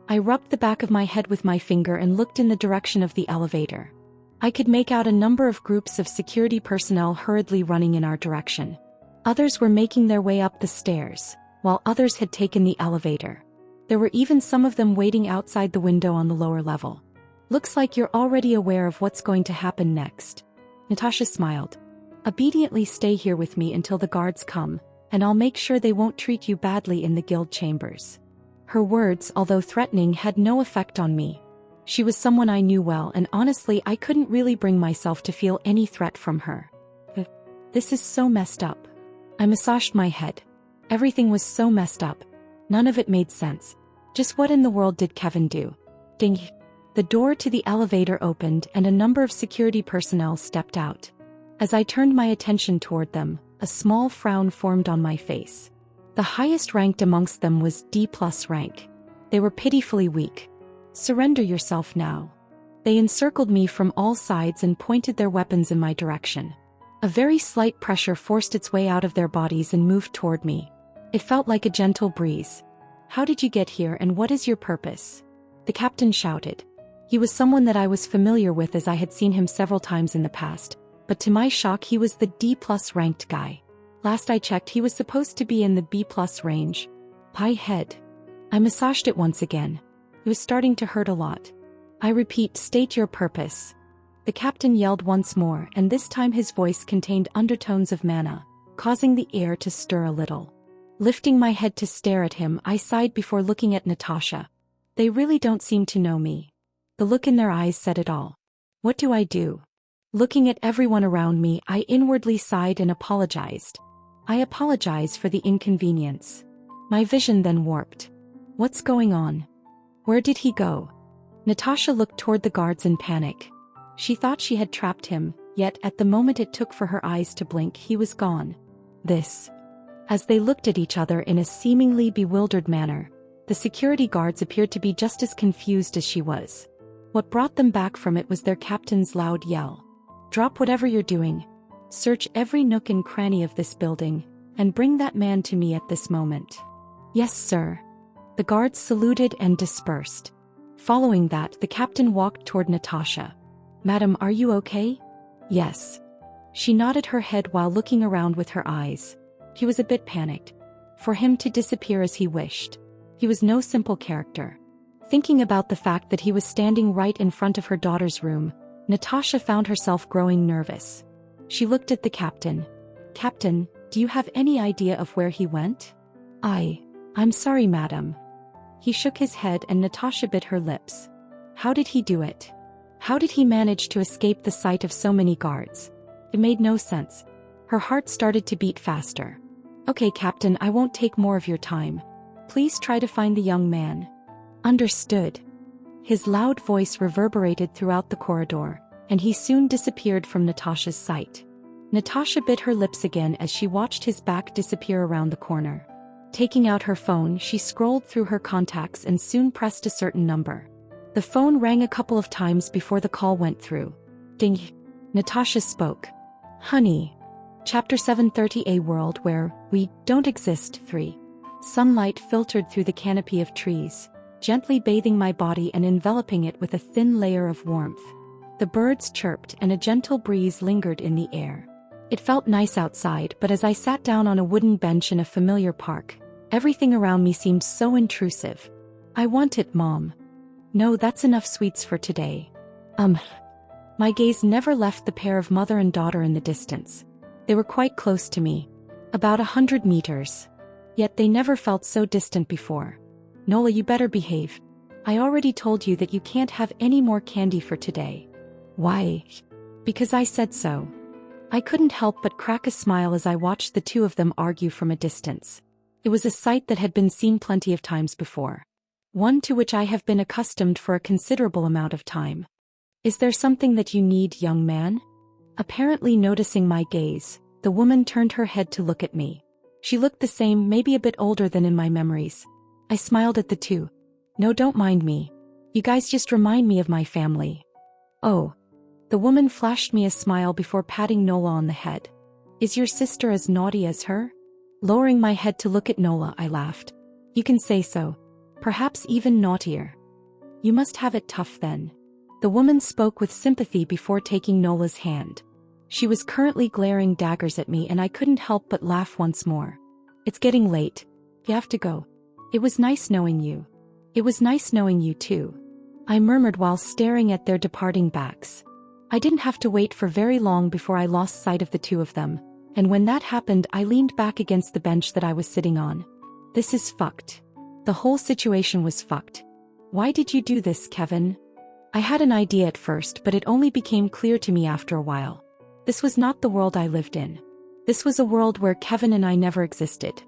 I rubbed the back of my head with my finger and looked in the direction of the elevator. I could make out a number of groups of security personnel hurriedly running in our direction. Others were making their way up the stairs, while others had taken the elevator. There were even some of them waiting outside the window on the lower level. Looks like you're already aware of what's going to happen next. Natasha smiled. Obediently stay here with me until the guards come, and I'll make sure they won't treat you badly in the guild chambers. Her words, although threatening, had no effect on me. She was someone I knew well, and honestly I couldn't really bring myself to feel any threat from her. This is so messed up. I massaged my head. Everything was so messed up. None of it made sense. Just what in the world did Kevin do? Ding. The door to the elevator opened and a number of security personnel stepped out. As I turned my attention toward them, a small frown formed on my face. The highest ranked amongst them was D+ rank. They were pitifully weak. Surrender yourself now. They encircled me from all sides and pointed their weapons in my direction. A very slight pressure forced its way out of their bodies and moved toward me. It felt like a gentle breeze. "How did you get here and what is your purpose?" the captain shouted. He was someone that I was familiar with as I had seen him several times in the past, but to my shock he was the D+ ranked guy. Last I checked he was supposed to be in the B+ range. My head. I massaged it once again. It was starting to hurt a lot. "I repeat, state your purpose." The captain yelled once more, and this time his voice contained undertones of mana, causing the air to stir a little. Lifting my head to stare at him, I sighed before looking at Natasha. They really don't seem to know me. The look in their eyes said it all. What do I do? Looking at everyone around me, I inwardly sighed and apologized. I apologize for the inconvenience. My vision then warped. What's going on? Where did he go? Natasha looked toward the guards in panic. She thought she had trapped him, yet at the moment it took for her eyes to blink, he was gone. As they looked at each other in a seemingly bewildered manner, the security guards appeared to be just as confused as she was. What brought them back from it was their captain's loud yell. "Drop whatever you're doing. Search every nook and cranny of this building, and bring that man to me at this moment." "Yes, sir." The guards saluted and dispersed. Following that, the captain walked toward Natasha. "Madam, are you okay?" "Yes." She nodded her head while looking around with her eyes. He was a bit panicked. For him to disappear as he wished. He was no simple character. Thinking about the fact that he was standing right in front of her daughter's room, Natasha found herself growing nervous. She looked at the captain. "Captain, do you have any idea of where he went?" I'm sorry, madam." He shook his head and Natasha bit her lips. How did he do it? How did he manage to escape the sight of so many guards? It made no sense. Her heart started to beat faster. "Okay, Captain, I won't take more of your time. Please try to find the young man." "Understood." His loud voice reverberated throughout the corridor, and he soon disappeared from Natasha's sight. Natasha bit her lips again as she watched his back disappear around the corner. Taking out her phone, she scrolled through her contacts and soon pressed a certain number. The phone rang a couple of times before the call went through. Ding. Natasha spoke. "Honey." Chapter 730, A world where we don't exist. 3. Sunlight filtered through the canopy of trees, gently bathing my body and enveloping it with a thin layer of warmth. The birds chirped and a gentle breeze lingered in the air. It felt nice outside, but as I sat down on a wooden bench in a familiar park, everything around me seemed so intrusive. "I want it, Mom." "No, that's enough sweets for today." My gaze never left the pair of mother and daughter in the distance. They were quite close to me. About 100 meters. Yet they never felt so distant before. "Nola, you better behave. I already told you that you can't have any more candy for today." "Why?" "Because I said so." I couldn't help but crack a smile as I watched the two of them argue from a distance. It was a sight that had been seen plenty of times before. One to which I have been accustomed for a considerable amount of time. "Is there something that you need, young man?" Apparently noticing my gaze, the woman turned her head to look at me. She looked the same, maybe a bit older than in my memories. I smiled at the two. "No, don't mind me. You guys just remind me of my family." "Oh." The woman flashed me a smile before patting Nola on the head. "Is your sister as naughty as her?" Lowering my head to look at Nola, I laughed. "You can say so. Perhaps even naughtier." "You must have it tough then." The woman spoke with sympathy before taking Nola's hand. She was currently glaring daggers at me and I couldn't help but laugh once more. "It's getting late. You have to go." "It was nice knowing you." "It was nice knowing you too," I murmured while staring at their departing backs. I didn't have to wait for very long before I lost sight of the two of them, and when that happened I leaned back against the bench that I was sitting on. This is fucked. The whole situation was fucked. Why did you do this, Kevin? I had an idea at first, but it only became clear to me after a while. This was not the world I lived in. This was a world where Kevin and I never existed.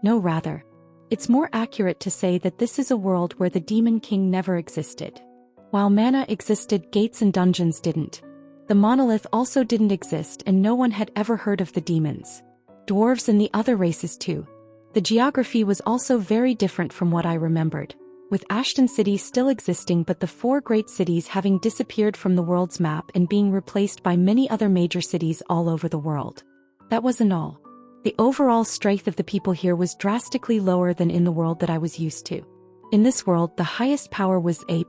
No, rather. It's more accurate to say that this is a world where the Demon King never existed. While mana existed, gates and dungeons didn't. The monolith also didn't exist and no one had ever heard of the demons. Dwarves and the other races too. The geography was also very different from what I remembered. with Ashton City still existing but the four great cities having disappeared from the world's map and being replaced by many other major cities all over the world. That wasn't all. The overall strength of the people here was drastically lower than in the world that I was used to. In this world, the highest power was A+.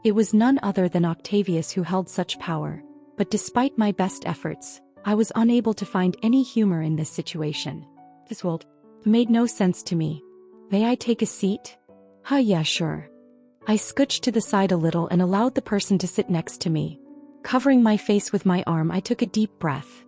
It was none other than Octavius who held such power, but despite my best efforts, I was unable to find any humor in this situation. This world made no sense to me. May I take a seat? Yeah, sure. I scooched to the side a little and allowed the person to sit next to me. Covering my face with my arm, I took a deep breath.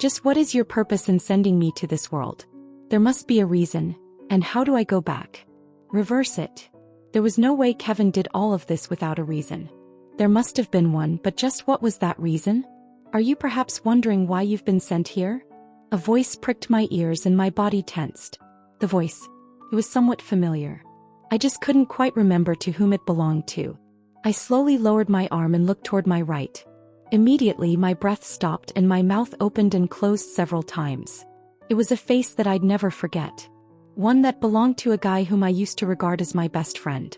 Just what is your purpose in sending me to this world? There must be a reason, and how do I go back? Reverse it. There was no way Kevin did all of this without a reason. There must have been one, but just what was that reason? Are you perhaps wondering why you've been sent here? A voice pricked my ears and my body tensed. The voice. It was somewhat familiar. I just couldn't quite remember to whom it belonged to. I slowly lowered my arm and looked toward my right. Immediately my breath stopped and my mouth opened and closed several times. It was a face that I'd never forget. One that belonged to a guy whom I used to regard as my best friend.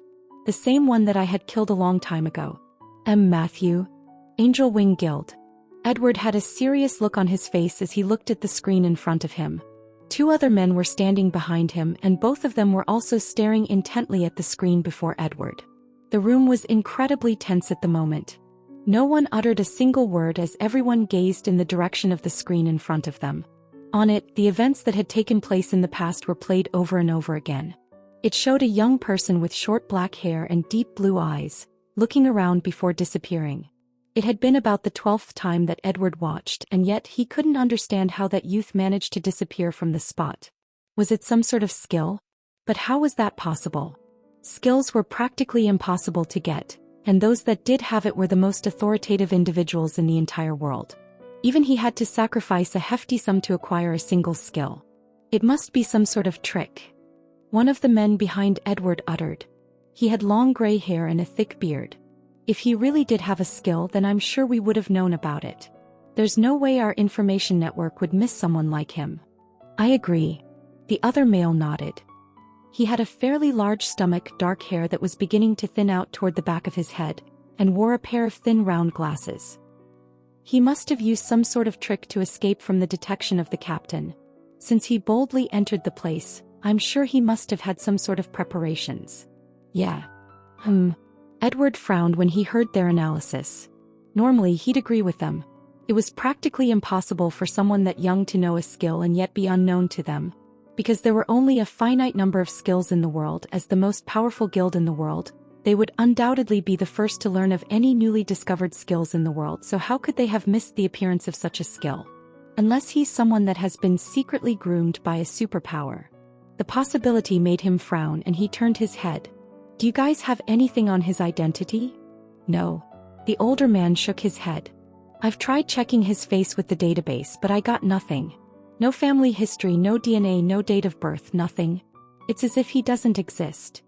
The same one that I had killed a long time ago. Matthew. Angel Wing Guild. Edward had a serious look on his face as he looked at the screen in front of him. Two other men were standing behind him and both of them were also staring intently at the screen before Edward. The room was incredibly tense at the moment. No one uttered a single word as everyone gazed in the direction of the screen in front of them. On it, the events that had taken place in the past were played over and over again. It showed a young person with short black hair and deep blue eyes, looking around before disappearing. It had been about the 12th time that Edward watched, and yet he couldn't understand how that youth managed to disappear from the spot. Was it some sort of skill? But how was that possible? Skills were practically impossible to get, and those that did have it were the most authoritative individuals in the entire world. Even he had to sacrifice a hefty sum to acquire a single skill. It must be some sort of trick. One of the men behind Edward uttered. He had long gray hair and a thick beard. If he really did have a skill, then I'm sure we would have known about it. There's no way our information network would miss someone like him. I agree. The other male nodded. He had a fairly large stomach, dark hair that was beginning to thin out toward the back of his head, and wore a pair of thin round glasses. He must have used some sort of trick to escape from the detection of the captain. Since he boldly entered the place, I'm sure he must have had some sort of preparations. Yeah. Edward frowned when he heard their analysis. Normally he'd agree with them. It was practically impossible for someone that young to know a skill and yet be unknown to them. Because there were only a finite number of skills in the world. As the most powerful guild in the world, they would undoubtedly be the first to learn of any newly discovered skills in the world, so how could they have missed the appearance of such a skill? Unless he's someone that has been secretly groomed by a superpower. The possibility made him frown and he turned his head. Do you guys have anything on his identity? No. The older man shook his head. I've tried checking his face with the database, but I got nothing. No family history, no DNA, no date of birth, nothing. It's as if he doesn't exist.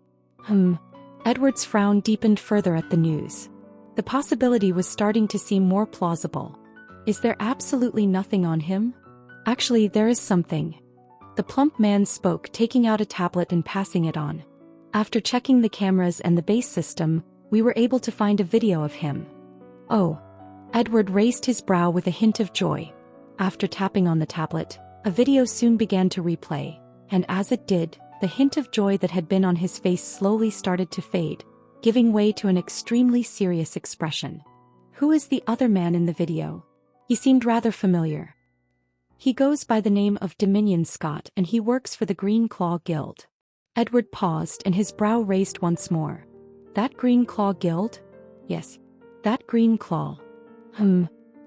Edward's frown deepened further at the news. The possibility was starting to seem more plausible. Is there absolutely nothing on him? Actually, there is something. The plump man spoke, taking out a tablet and passing it on. After checking the cameras and the base system, we were able to find a video of him. Oh. Edward raised his brow with a hint of joy. After tapping on the tablet, a video soon began to replay, and as it did, the hint of joy that had been on his face slowly started to fade, giving way to an extremely serious expression. Who is the other man in the video? He seemed rather familiar. He goes by the name of Dominion Scott and he works for the Green Claw Guild. Edward paused and his brow raised once more. That Green Claw Guild? Yes. That Green Claw.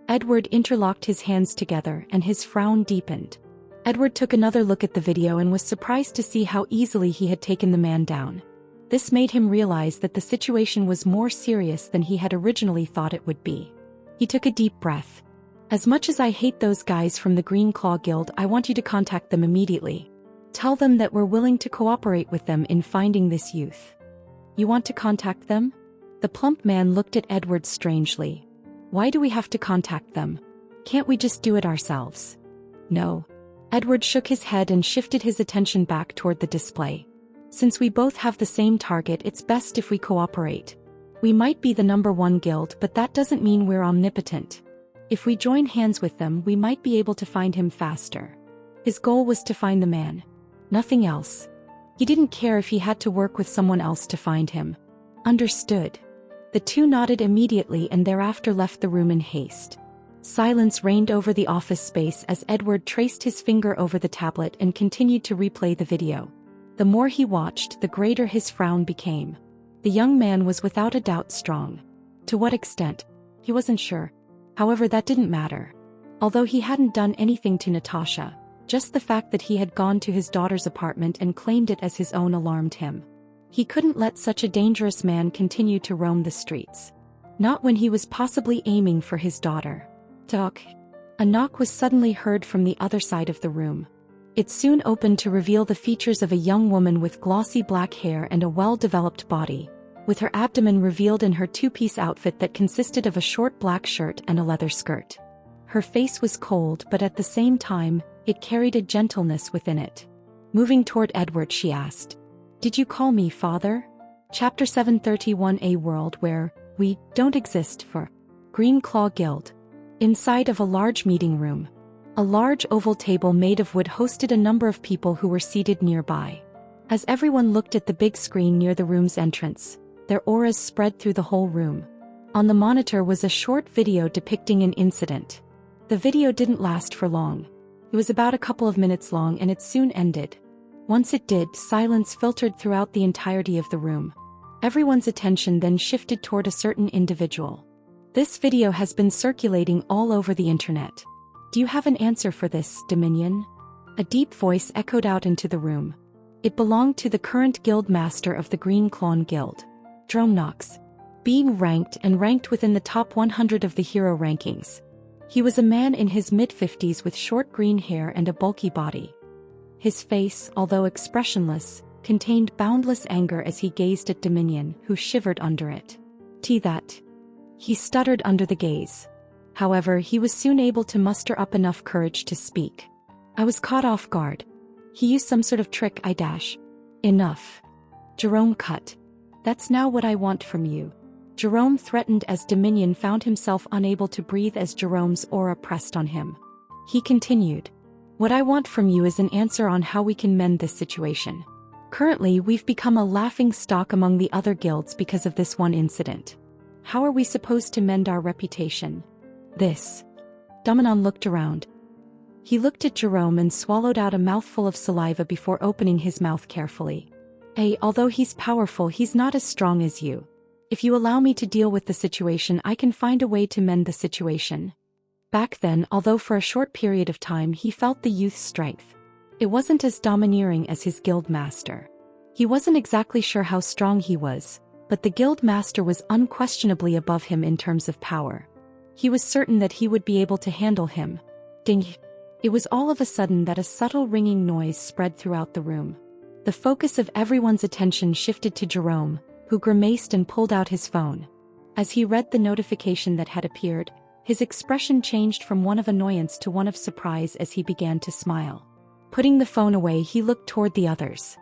Edward interlocked his hands together and his frown deepened. Edward took another look at the video and was surprised to see how easily he had taken the man down. This made him realize that the situation was more serious than he had originally thought it would be. He took a deep breath. As much as I hate those guys from the Green Claw Guild, I want you to contact them immediately. Tell them that we're willing to cooperate with them in finding this youth. You want to contact them? The plump man looked at Edward strangely. Why do we have to contact them? Can't we just do it ourselves? No. Edward shook his head and shifted his attention back toward the display. Since we both have the same target, it's best if we cooperate. We might be the #1 guild, but that doesn't mean we're omnipotent. If we join hands with them, we might be able to find him faster. His goal was to find the man. Nothing else. He didn't care if he had to work with someone else to find him. Understood. The two nodded immediately and thereafter left the room in haste. Silence reigned over the office space as Edward traced his finger over the tablet and continued to replay the video. The more he watched, the greater his frown became. The young man was without a doubt strong. To what extent? He wasn't sure. However, that didn't matter. Although he hadn't done anything to Natasha, just the fact that he had gone to his daughter's apartment and claimed it as his own alarmed him. He couldn't let such a dangerous man continue to roam the streets. Not when he was possibly aiming for his daughter. Toc. A knock was suddenly heard from the other side of the room. It soon opened to reveal the features of a young woman with glossy black hair and a well-developed body, with her abdomen revealed in her two-piece outfit that consisted of a short black shirt and a leather skirt. Her face was cold, but at the same time, it carried a gentleness within it. Moving toward Edward, she asked, "Did you call me father?" Chapter 731, a world where we don't exist for Green Claw Guild. Inside of a large meeting room. A large oval table made of wood hosted a number of people who were seated nearby. As everyone looked at the big screen near the room's entrance, their auras spread through the whole room. On the monitor was a short video depicting an incident. The video didn't last for long. It was about a couple of minutes long and it soon ended. Once it did, silence filtered throughout the entirety of the room. Everyone's attention then shifted toward a certain individual. This video has been circulating all over the internet. Do you have an answer for this, Dominion? A deep voice echoed out into the room. It belonged to the current guild master of the Green Claw Guild, Jerome Knox. Being ranked within the top 100 of the hero rankings. He was a man in his mid-50s with short green hair and a bulky body. His face, although expressionless, contained boundless anger as he gazed at Dominion, who shivered under it. That. He stuttered under the gaze. However, he was soon able to muster up enough courage to speak. "I was caught off guard. He used some sort of trick, Enough. Jerome cut. That's now what I want from you." Jerome threatened as Dominion found himself unable to breathe as Jerome's aura pressed on him. He continued. "What I want from you is an answer on how we can mend this situation. Currently, we've become a laughing stock among the other guilds because of this one incident. How are we supposed to mend our reputation?" This. Dominon looked around. He looked at Jerome and swallowed out a mouthful of saliva before opening his mouth carefully. Although he's powerful, he's not as strong as you. If you allow me to deal with the situation, I can find a way to mend the situation. Back then, although for a short period of time he felt the youth's strength, it wasn't as domineering as his guild master. He wasn't exactly sure how strong he was, but the guild master was unquestionably above him in terms of power. He was certain that he would be able to handle him. Ding! It was all of a sudden that a subtle ringing noise spread throughout the room. The focus of everyone's attention shifted to Jerome, who grimaced and pulled out his phone. As he read the notification that had appeared, his expression changed from one of annoyance to one of surprise as he began to smile. Putting the phone away, he looked toward the others.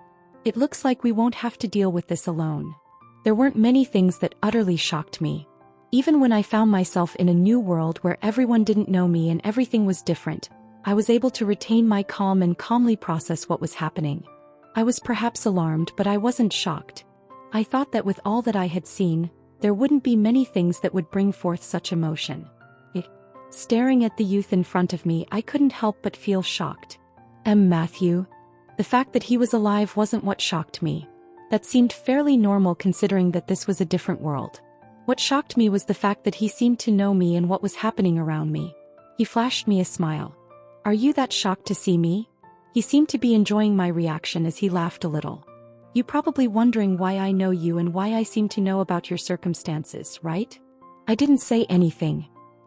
"It looks like we won't have to deal with this alone." There weren't many things that utterly shocked me. Even when I found myself in a new world where everyone didn't know me and everything was different, I was able to retain my calm and calmly process what was happening. I was perhaps alarmed, but I wasn't shocked. I thought that with all that I had seen, there wouldn't be many things that would bring forth such emotion. Staring at the youth in front of me, I couldn't help but feel shocked. Matthew. The fact that he was alive wasn't what shocked me. That seemed fairly normal considering that this was a different world. What shocked me was the fact that he seemed to know me and what was happening around me. He flashed me a smile. "Are you that shocked to see me?" He seemed to be enjoying my reaction as he laughed a little. "You're probably wondering why I know you and why I seem to know about your circumstances, right?" I didn't say anything.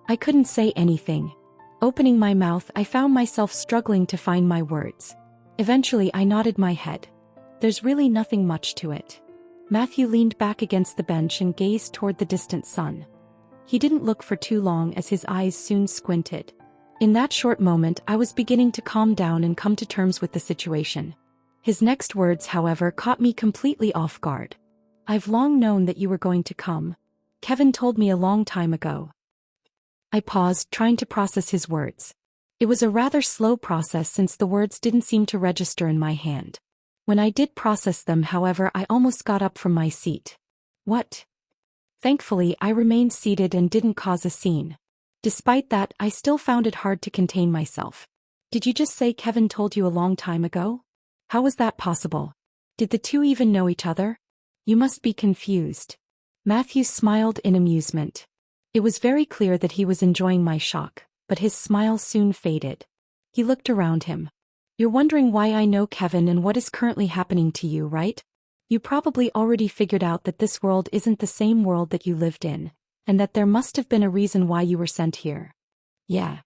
I couldn't say anything. Opening my mouth, I found myself struggling to find my words. Eventually, I nodded my head. "There's really nothing much to it." Matthew leaned back against the bench and gazed toward the distant sun. He didn't look for too long as his eyes soon squinted. In that short moment, I was beginning to calm down and come to terms with the situation. His next words, however, caught me completely off guard. "I've long known that you were going to come. Kevin told me a long time ago." I paused, trying to process his words. It was a rather slow process since the words didn't seem to register in my hand. When I did process them, however, I almost got up from my seat. "What?" Thankfully, I remained seated and didn't cause a scene. Despite that, I still found it hard to contain myself. "Did you just say Kevin told you a long time ago? How was that possible? Did the two even know each other? You must be confused." Matthew smiled in amusement. It was very clear that he was enjoying my shock, but his smile soon faded. He looked around him. "You're wondering why I know Kevin and what is currently happening to you, right? You probably already figured out that this world isn't the same world that you lived in, and that there must have been a reason why you were sent here." "Yeah.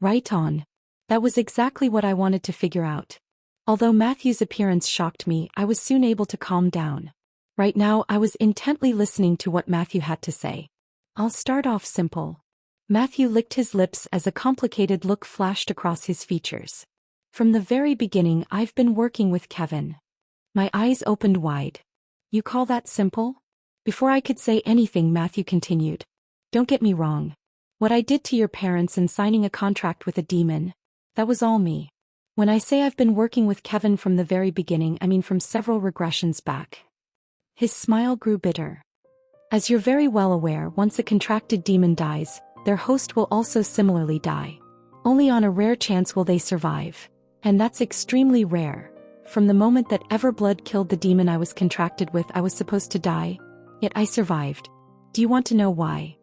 Right on. That was exactly what I wanted to figure out." Although Matthew's appearance shocked me, I was soon able to calm down. Right now, I was intently listening to what Matthew had to say. "I'll start off simple." Matthew licked his lips as a complicated look flashed across his features. "From the very beginning, I've been working with Kevin." My eyes opened wide. "You call that simple?" Before I could say anything, Matthew continued. "Don't get me wrong. What I did to your parents and signing a contract with a demon, that was all me. When I say I've been working with Kevin from the very beginning, I mean from several regressions back." His smile grew bitter. "As you're very well aware, once a contracted demon dies, their host will also similarly die. Only on a rare chance will they survive. And that's extremely rare. From the moment that Everblood killed the demon I was contracted with, I was supposed to die. Yet I survived. Do you want to know why?"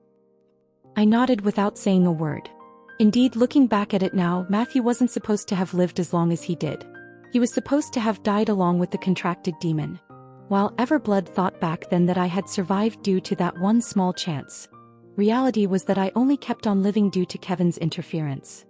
I nodded without saying a word. Indeed, looking back at it now, Matthew wasn't supposed to have lived as long as he did. He was supposed to have died along with the contracted demon. While Everblood thought back then that I had survived due to that one small chance, reality was that I only kept on living due to Kevin's interference.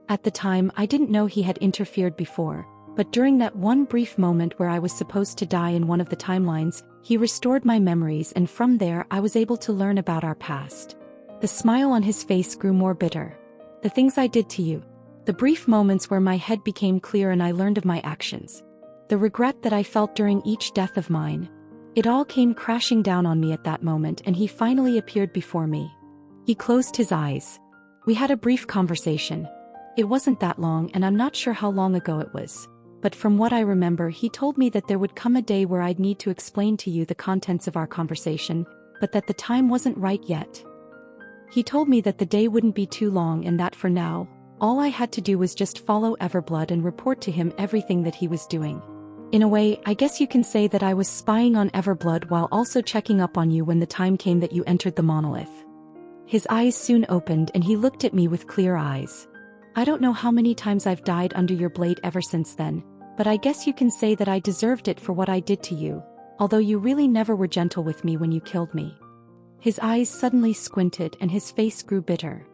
At the time, I didn't know he had interfered before, but during that one brief moment where I was supposed to die in one of the timelines, he restored my memories, and from there I was able to learn about our past. The smile on his face grew more bitter. "The things I did to you. The brief moments where my head became clear and I learned of my actions. The regret that I felt during each death of mine. It all came crashing down on me at that moment, and he finally appeared before me." He closed his eyes. "We had a brief conversation. It wasn't that long, and I'm not sure how long ago it was. But from what I remember, he told me that there would come a day where I'd need to explain to you the contents of our conversation, but that the time wasn't right yet. He told me that the day wouldn't be too long and that for now, all I had to do was just follow Everblood and report to him everything that he was doing. In a way, I guess you can say that I was spying on Everblood while also checking up on you when the time came that you entered the monolith." His eyes soon opened and he looked at me with clear eyes. "I don't know how many times I've died under your blade ever since then, but I guess you can say that I deserved it for what I did to you, although you really never were gentle with me when you killed me." His eyes suddenly squinted and his face grew bitter.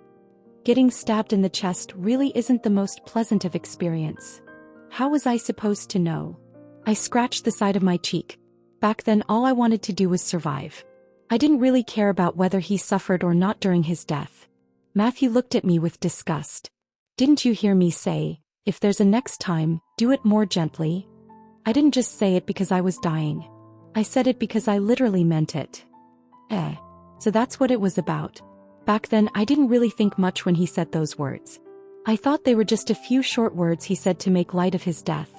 "Getting stabbed in the chest really isn't the most pleasant of experience. How was I supposed to know?" I scratched the side of my cheek. Back then, all I wanted to do was survive. I didn't really care about whether he suffered or not during his death. Matthew looked at me with disgust. "Didn't you hear me say, if there's a next time, do it more gently?" I didn't just say it because I was dying. I said it because I literally meant it. So that's what it was about. Back then, I didn't really think much when he said those words. I thought they were just a few short words he said to make light of his death.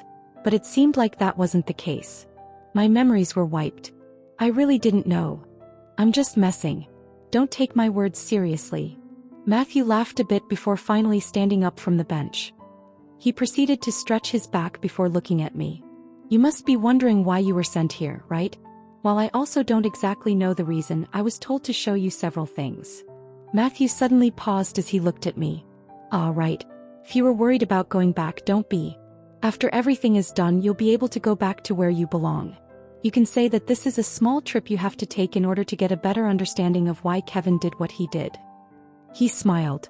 But it seemed like that wasn't the case. My memories were wiped. I really didn't know. I'm just messing. Don't take my words seriously. Matthew laughed a bit before finally standing up from the bench. He proceeded to stretch his back before looking at me. "You must be wondering why you were sent here, right? While I also don't exactly know the reason, I was told to show you several things." Matthew suddenly paused as he looked at me. "Ah, right. If you were worried about going back, don't be. After everything is done, you'll be able to go back to where you belong. You can say that this is a small trip you have to take in order to get a better understanding of why Kevin did what he did." He smiled.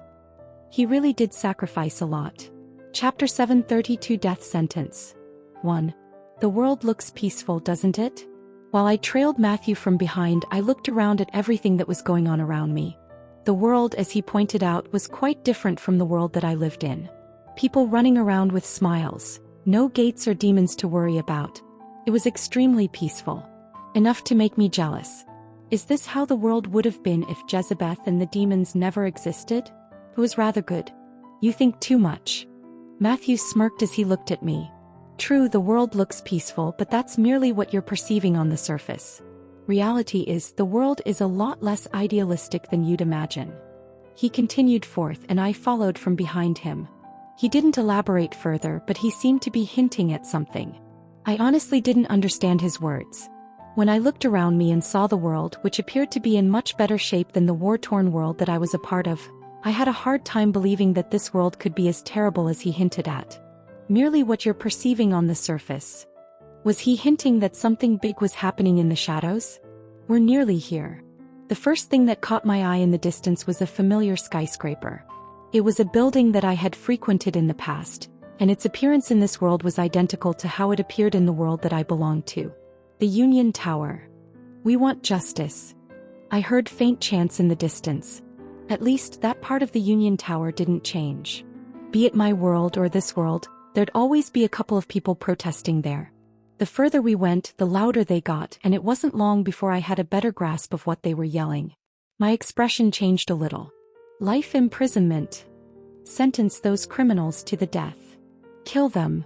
He really did sacrifice a lot. Chapter 732, Death Sentence. 1. The world looks peaceful, doesn't it? While I trailed Matthew from behind, I looked around at everything that was going on around me. The world, as he pointed out, was quite different from the world that I lived in. People running around with smiles. No gates or demons to worry about. It was extremely peaceful. Enough to make me jealous. Is this how the world would have been if Jezebeth and the demons never existed? It was rather good. You think too much. Matthew smirked as he looked at me. True, the world looks peaceful, but that's merely what you're perceiving on the surface. Reality is, the world is a lot less idealistic than you'd imagine. He continued forth and I followed from behind him. He didn't elaborate further, but he seemed to be hinting at something. I honestly didn't understand his words. When I looked around me and saw the world, which appeared to be in much better shape than the war-torn world that I was a part of, I had a hard time believing that this world could be as terrible as he hinted at. Merely what you're perceiving on the surface. Was he hinting that something big was happening in the shadows? We're nearly here. The first thing that caught my eye in the distance was a familiar skyscraper. It was a building that I had frequented in the past, and its appearance in this world was identical to how it appeared in the world that I belonged to. The Union Tower. We want justice. I heard faint chants in the distance. At least that part of the Union Tower didn't change. Be it my world or this world, there'd always be a couple of people protesting there. The further we went, the louder they got, and it wasn't long before I had a better grasp of what they were yelling. My expression changed a little. Life imprisonment. Sentence those criminals to the death. Kill them.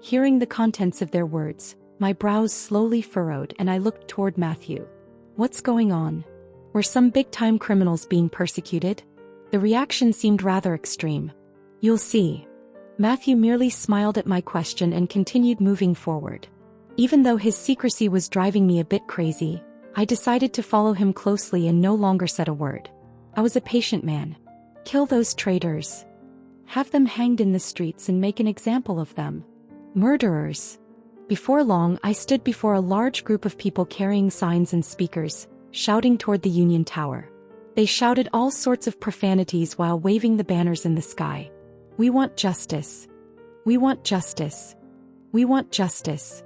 Hearing the contents of their words, my brows slowly furrowed and I looked toward Matthew. What's going on? Were some big-time criminals being persecuted? The reaction seemed rather extreme. You'll see. Matthew merely smiled at my question and continued moving forward. Even though his secrecy was driving me a bit crazy, I decided to follow him closely and no longer said a word. I was a patient man. Kill those traitors. Have them hanged in the streets and make an example of them. Murderers. Before long, I stood before a large group of people carrying signs and speakers, shouting toward the Union Tower. They shouted all sorts of profanities while waving the banners in the sky. We want justice. We want justice. We want justice.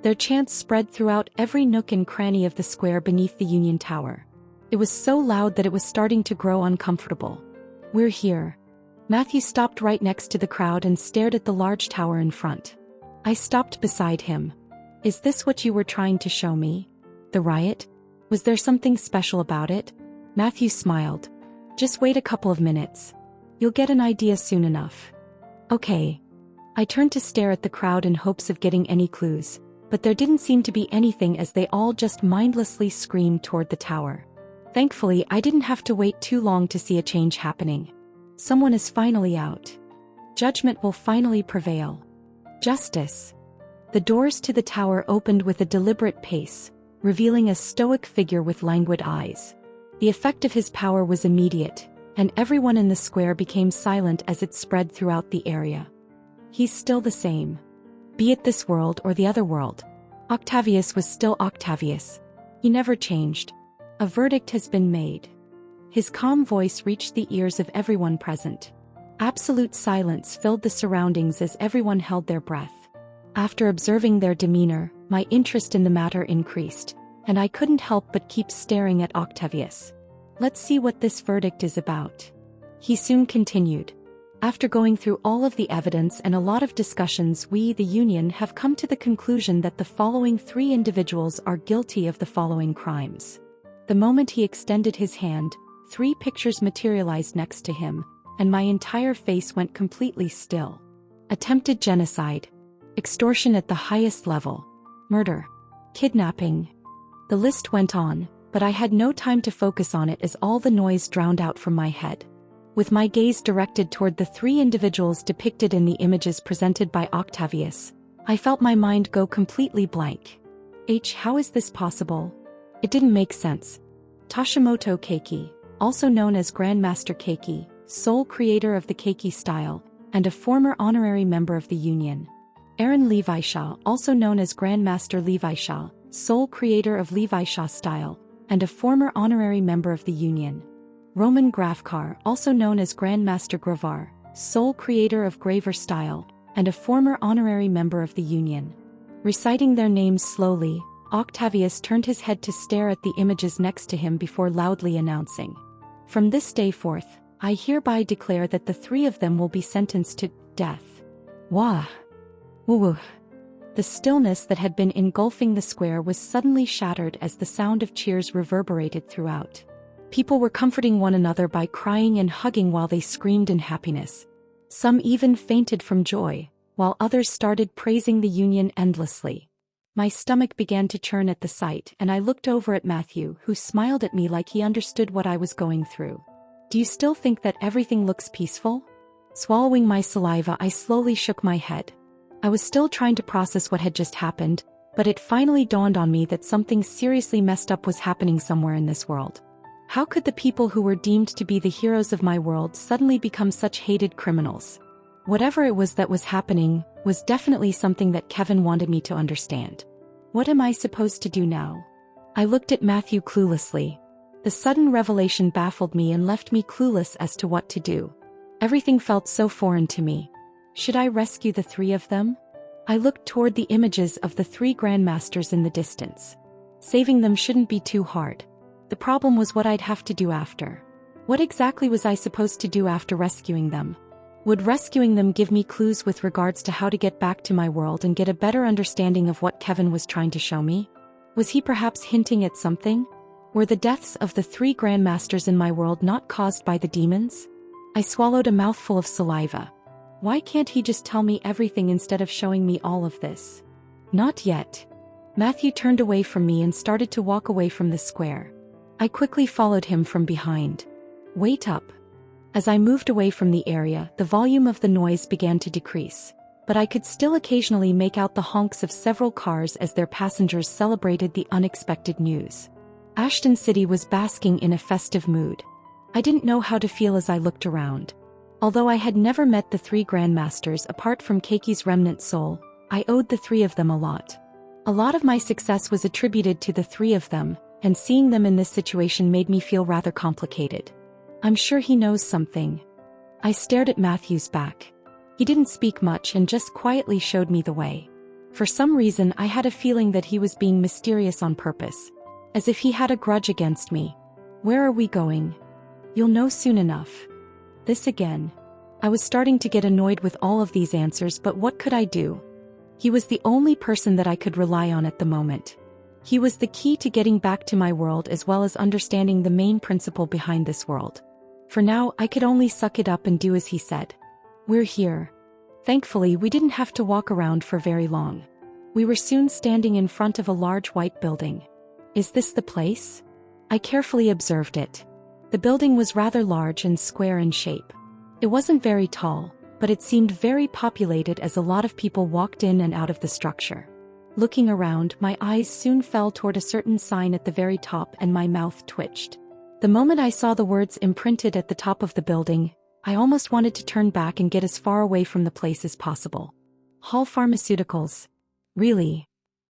Their chants spread throughout every nook and cranny of the square beneath the Union Tower. It was so loud that it was starting to grow uncomfortable. We're here. Matthew stopped right next to the crowd and stared at the large tower in front. I stopped beside him. Is this what you were trying to show me? The riot? Was there something special about it? Matthew smiled. Just wait a couple of minutes. You'll get an idea soon enough. Okay. I turned to stare at the crowd in hopes of getting any clues, but there didn't seem to be anything as they all just mindlessly screamed toward the tower. Thankfully, I didn't have to wait too long to see a change happening. Someone is finally out. Judgment will finally prevail. Justice. The doors to the tower opened with a deliberate pace, revealing a stoic figure with languid eyes. The effect of his power was immediate, and everyone in the square became silent as it spread throughout the area. He's still the same. Be it this world or the other world. Octavius was still Octavius. He never changed. A verdict has been made. His calm voice reached the ears of everyone present. Absolute silence filled the surroundings as everyone held their breath. After observing their demeanor, my interest in the matter increased, and I couldn't help but keep staring at Octavius. Let's see what this verdict is about. He soon continued. After going through all of the evidence and a lot of discussions, we, the Union, have come to the conclusion that the following 3 individuals are guilty of the following crimes. The moment he extended his hand, 3 pictures materialized next to him, and my entire face went completely still. Attempted genocide. Extortion at the highest level. Murder. Kidnapping. The list went on, but I had no time to focus on it as all the noise drowned out from my head. With my gaze directed toward the 3 individuals depicted in the images presented by Octavius, I felt my mind go completely blank. How is this possible? It didn't make sense. Toshimoto Keiki, also known as Grandmaster Keiki, sole creator of the Keiki style, and a former honorary member of the Union. Aaron Levi Shaw, also known as Grandmaster Levi Shaw, sole creator of Levi Shaw style, and a former honorary member of the Union. Roman Gravkar, also known as Grandmaster Gravar, sole creator of Graver style, and a former honorary member of the Union. Reciting their names slowly, Octavius turned his head to stare at the images next to him before loudly announcing, "From this day forth, I hereby declare that the 3 of them will be sentenced to death." Wah! Woo. The stillness that had been engulfing the square was suddenly shattered as the sound of cheers reverberated throughout. People were comforting one another by crying and hugging while they screamed in happiness. Some even fainted from joy, while others started praising the union endlessly. My stomach began to churn at the sight, and I looked over at Matthew, who smiled at me like he understood what I was going through. Do you still think that everything looks peaceful? Swallowing my saliva, I slowly shook my head. I was still trying to process what had just happened, but it finally dawned on me that something seriously messed up was happening somewhere in this world. How could the people who were deemed to be the heroes of my world suddenly become such hated criminals? Whatever it was that was happening was definitely something that Kevin wanted me to understand. What am I supposed to do now? I looked at Matthew cluelessly. The sudden revelation baffled me and left me clueless as to what to do. Everything felt so foreign to me. Should I rescue the three of them? I looked toward the images of the three grandmasters in the distance. Saving them shouldn't be too hard. The problem was what I'd have to do after. What exactly was I supposed to do after rescuing them? Would rescuing them give me clues with regards to how to get back to my world and get a better understanding of what Kevin was trying to show me? Was he perhaps hinting at something? Were the deaths of the three grandmasters in my world not caused by the demons? I swallowed a mouthful of saliva. Why can't he just tell me everything instead of showing me all of this? Not yet. Matthew turned away from me and started to walk away from the square. I quickly followed him from behind. Wait up. As I moved away from the area, the volume of the noise began to decrease, but I could still occasionally make out the honks of several cars as their passengers celebrated the unexpected news. Ashton City was basking in a festive mood. I didn't know how to feel as I looked around. Although I had never met the three grandmasters apart from Keiki's remnant soul, I owed the three of them a lot. A lot of my success was attributed to the three of them, and seeing them in this situation made me feel rather complicated. I'm sure he knows something. I stared at Matthew's back. He didn't speak much and just quietly showed me the way. For some reason I had a feeling that he was being mysterious on purpose, as if he had a grudge against me. Where are we going? You'll know soon enough. This again. I was starting to get annoyed with all of these answers, but what could I do? He was the only person that I could rely on at the moment. He was the key to getting back to my world as well as understanding the main principle behind this world. For now, I could only suck it up and do as he said. We're here. Thankfully, we didn't have to walk around for very long. We were soon standing in front of a large white building. Is this the place? I carefully observed it. The building was rather large and square in shape. It wasn't very tall, but it seemed very populated as a lot of people walked in and out of the structure. Looking around, my eyes soon fell toward a certain sign at the very top and my mouth twitched. The moment I saw the words imprinted at the top of the building, I almost wanted to turn back and get as far away from the place as possible. Hall Pharmaceuticals. Really?